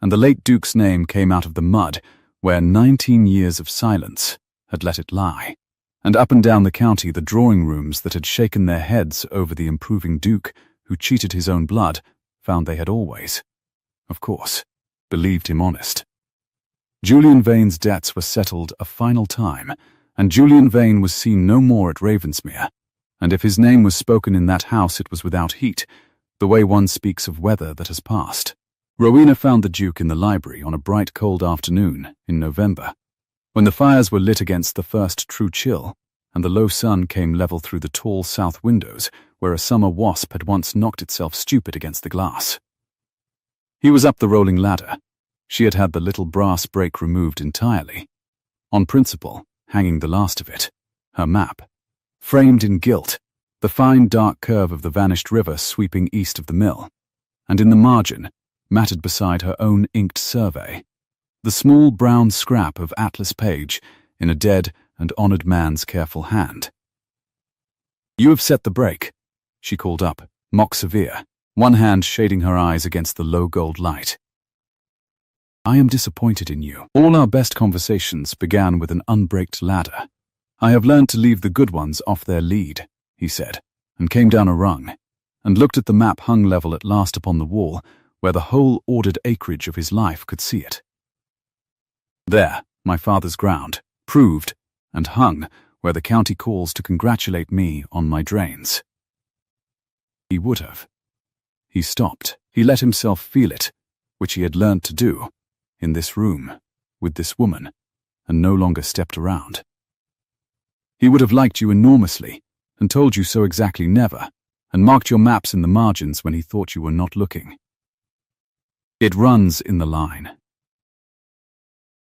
and the late Duke's name came out of the mud where 19 years of silence had let it lie. And up and down the county the drawing-rooms that had shaken their heads over the improving Duke, who cheated his own blood, found they had always, of course, believed him honest. Julian Vane's debts were settled a final time, and Julian Vane was seen no more at Ravensmere, and if his name was spoken in that house it was without heat, the way one speaks of weather that has passed. Rowena found the Duke in the library on a bright cold afternoon in November, when the fires were lit against the first true chill, and the low sun came level through the tall south windows where a summer wasp had once knocked itself stupid against the glass. He was up the rolling ladder. She had had the little brass brake removed entirely, on principle, hanging the last of it, her map, framed in gilt, the fine dark curve of the vanished river sweeping east of the mill, and in the margin, matted beside her own inked survey, the small brown scrap of Atlas page in a dead and honoured man's careful hand. "You have set the brake," she called up, mock severe, one hand shading her eyes against the low gold light. "I am disappointed in you. All our best conversations began with an unbraked ladder. I have learned to leave the good ones off their lead," he said, and came down a rung, and looked at the map hung level at last upon the wall, where the whole ordered acreage of his life could see it. "There, my father's ground, proved, and hung where the county calls to congratulate me on my drains." He would have. He stopped. He let himself feel it, which he had learnt to do, in this room, with this woman, and no longer stepped around. He would have liked you enormously, and told you so exactly never, and marked your maps in the margins when he thought you were not looking. It runs in the line.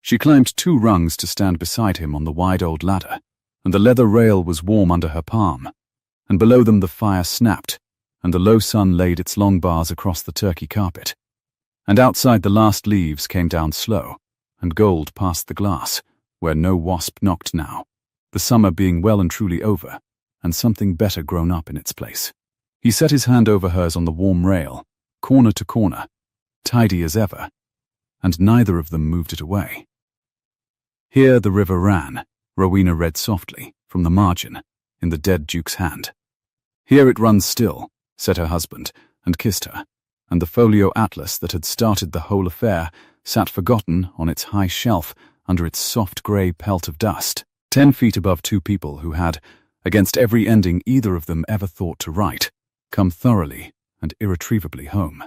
She climbed 2 rungs to stand beside him on the wide old ladder, and the leather rail was warm under her palm, and below them the fire snapped, and the low sun laid its long bars across the turkey carpet, and outside the last leaves came down slow, and gold past the glass, where no wasp knocked now, the summer being well and truly over, and something better grown up in its place. He set his hand over hers on the warm rail, corner to corner, tidy as ever, and neither of them moved it away. Here the river ran, Rowena read softly, from the margin, in the dead Duke's hand. "Here it runs still," said her husband, and kissed her, and the folio atlas that had started the whole affair sat forgotten on its high shelf under its soft grey pelt of dust, 10 feet above 2 people who had, against every ending either of them ever thought to write, come thoroughly and irretrievably home.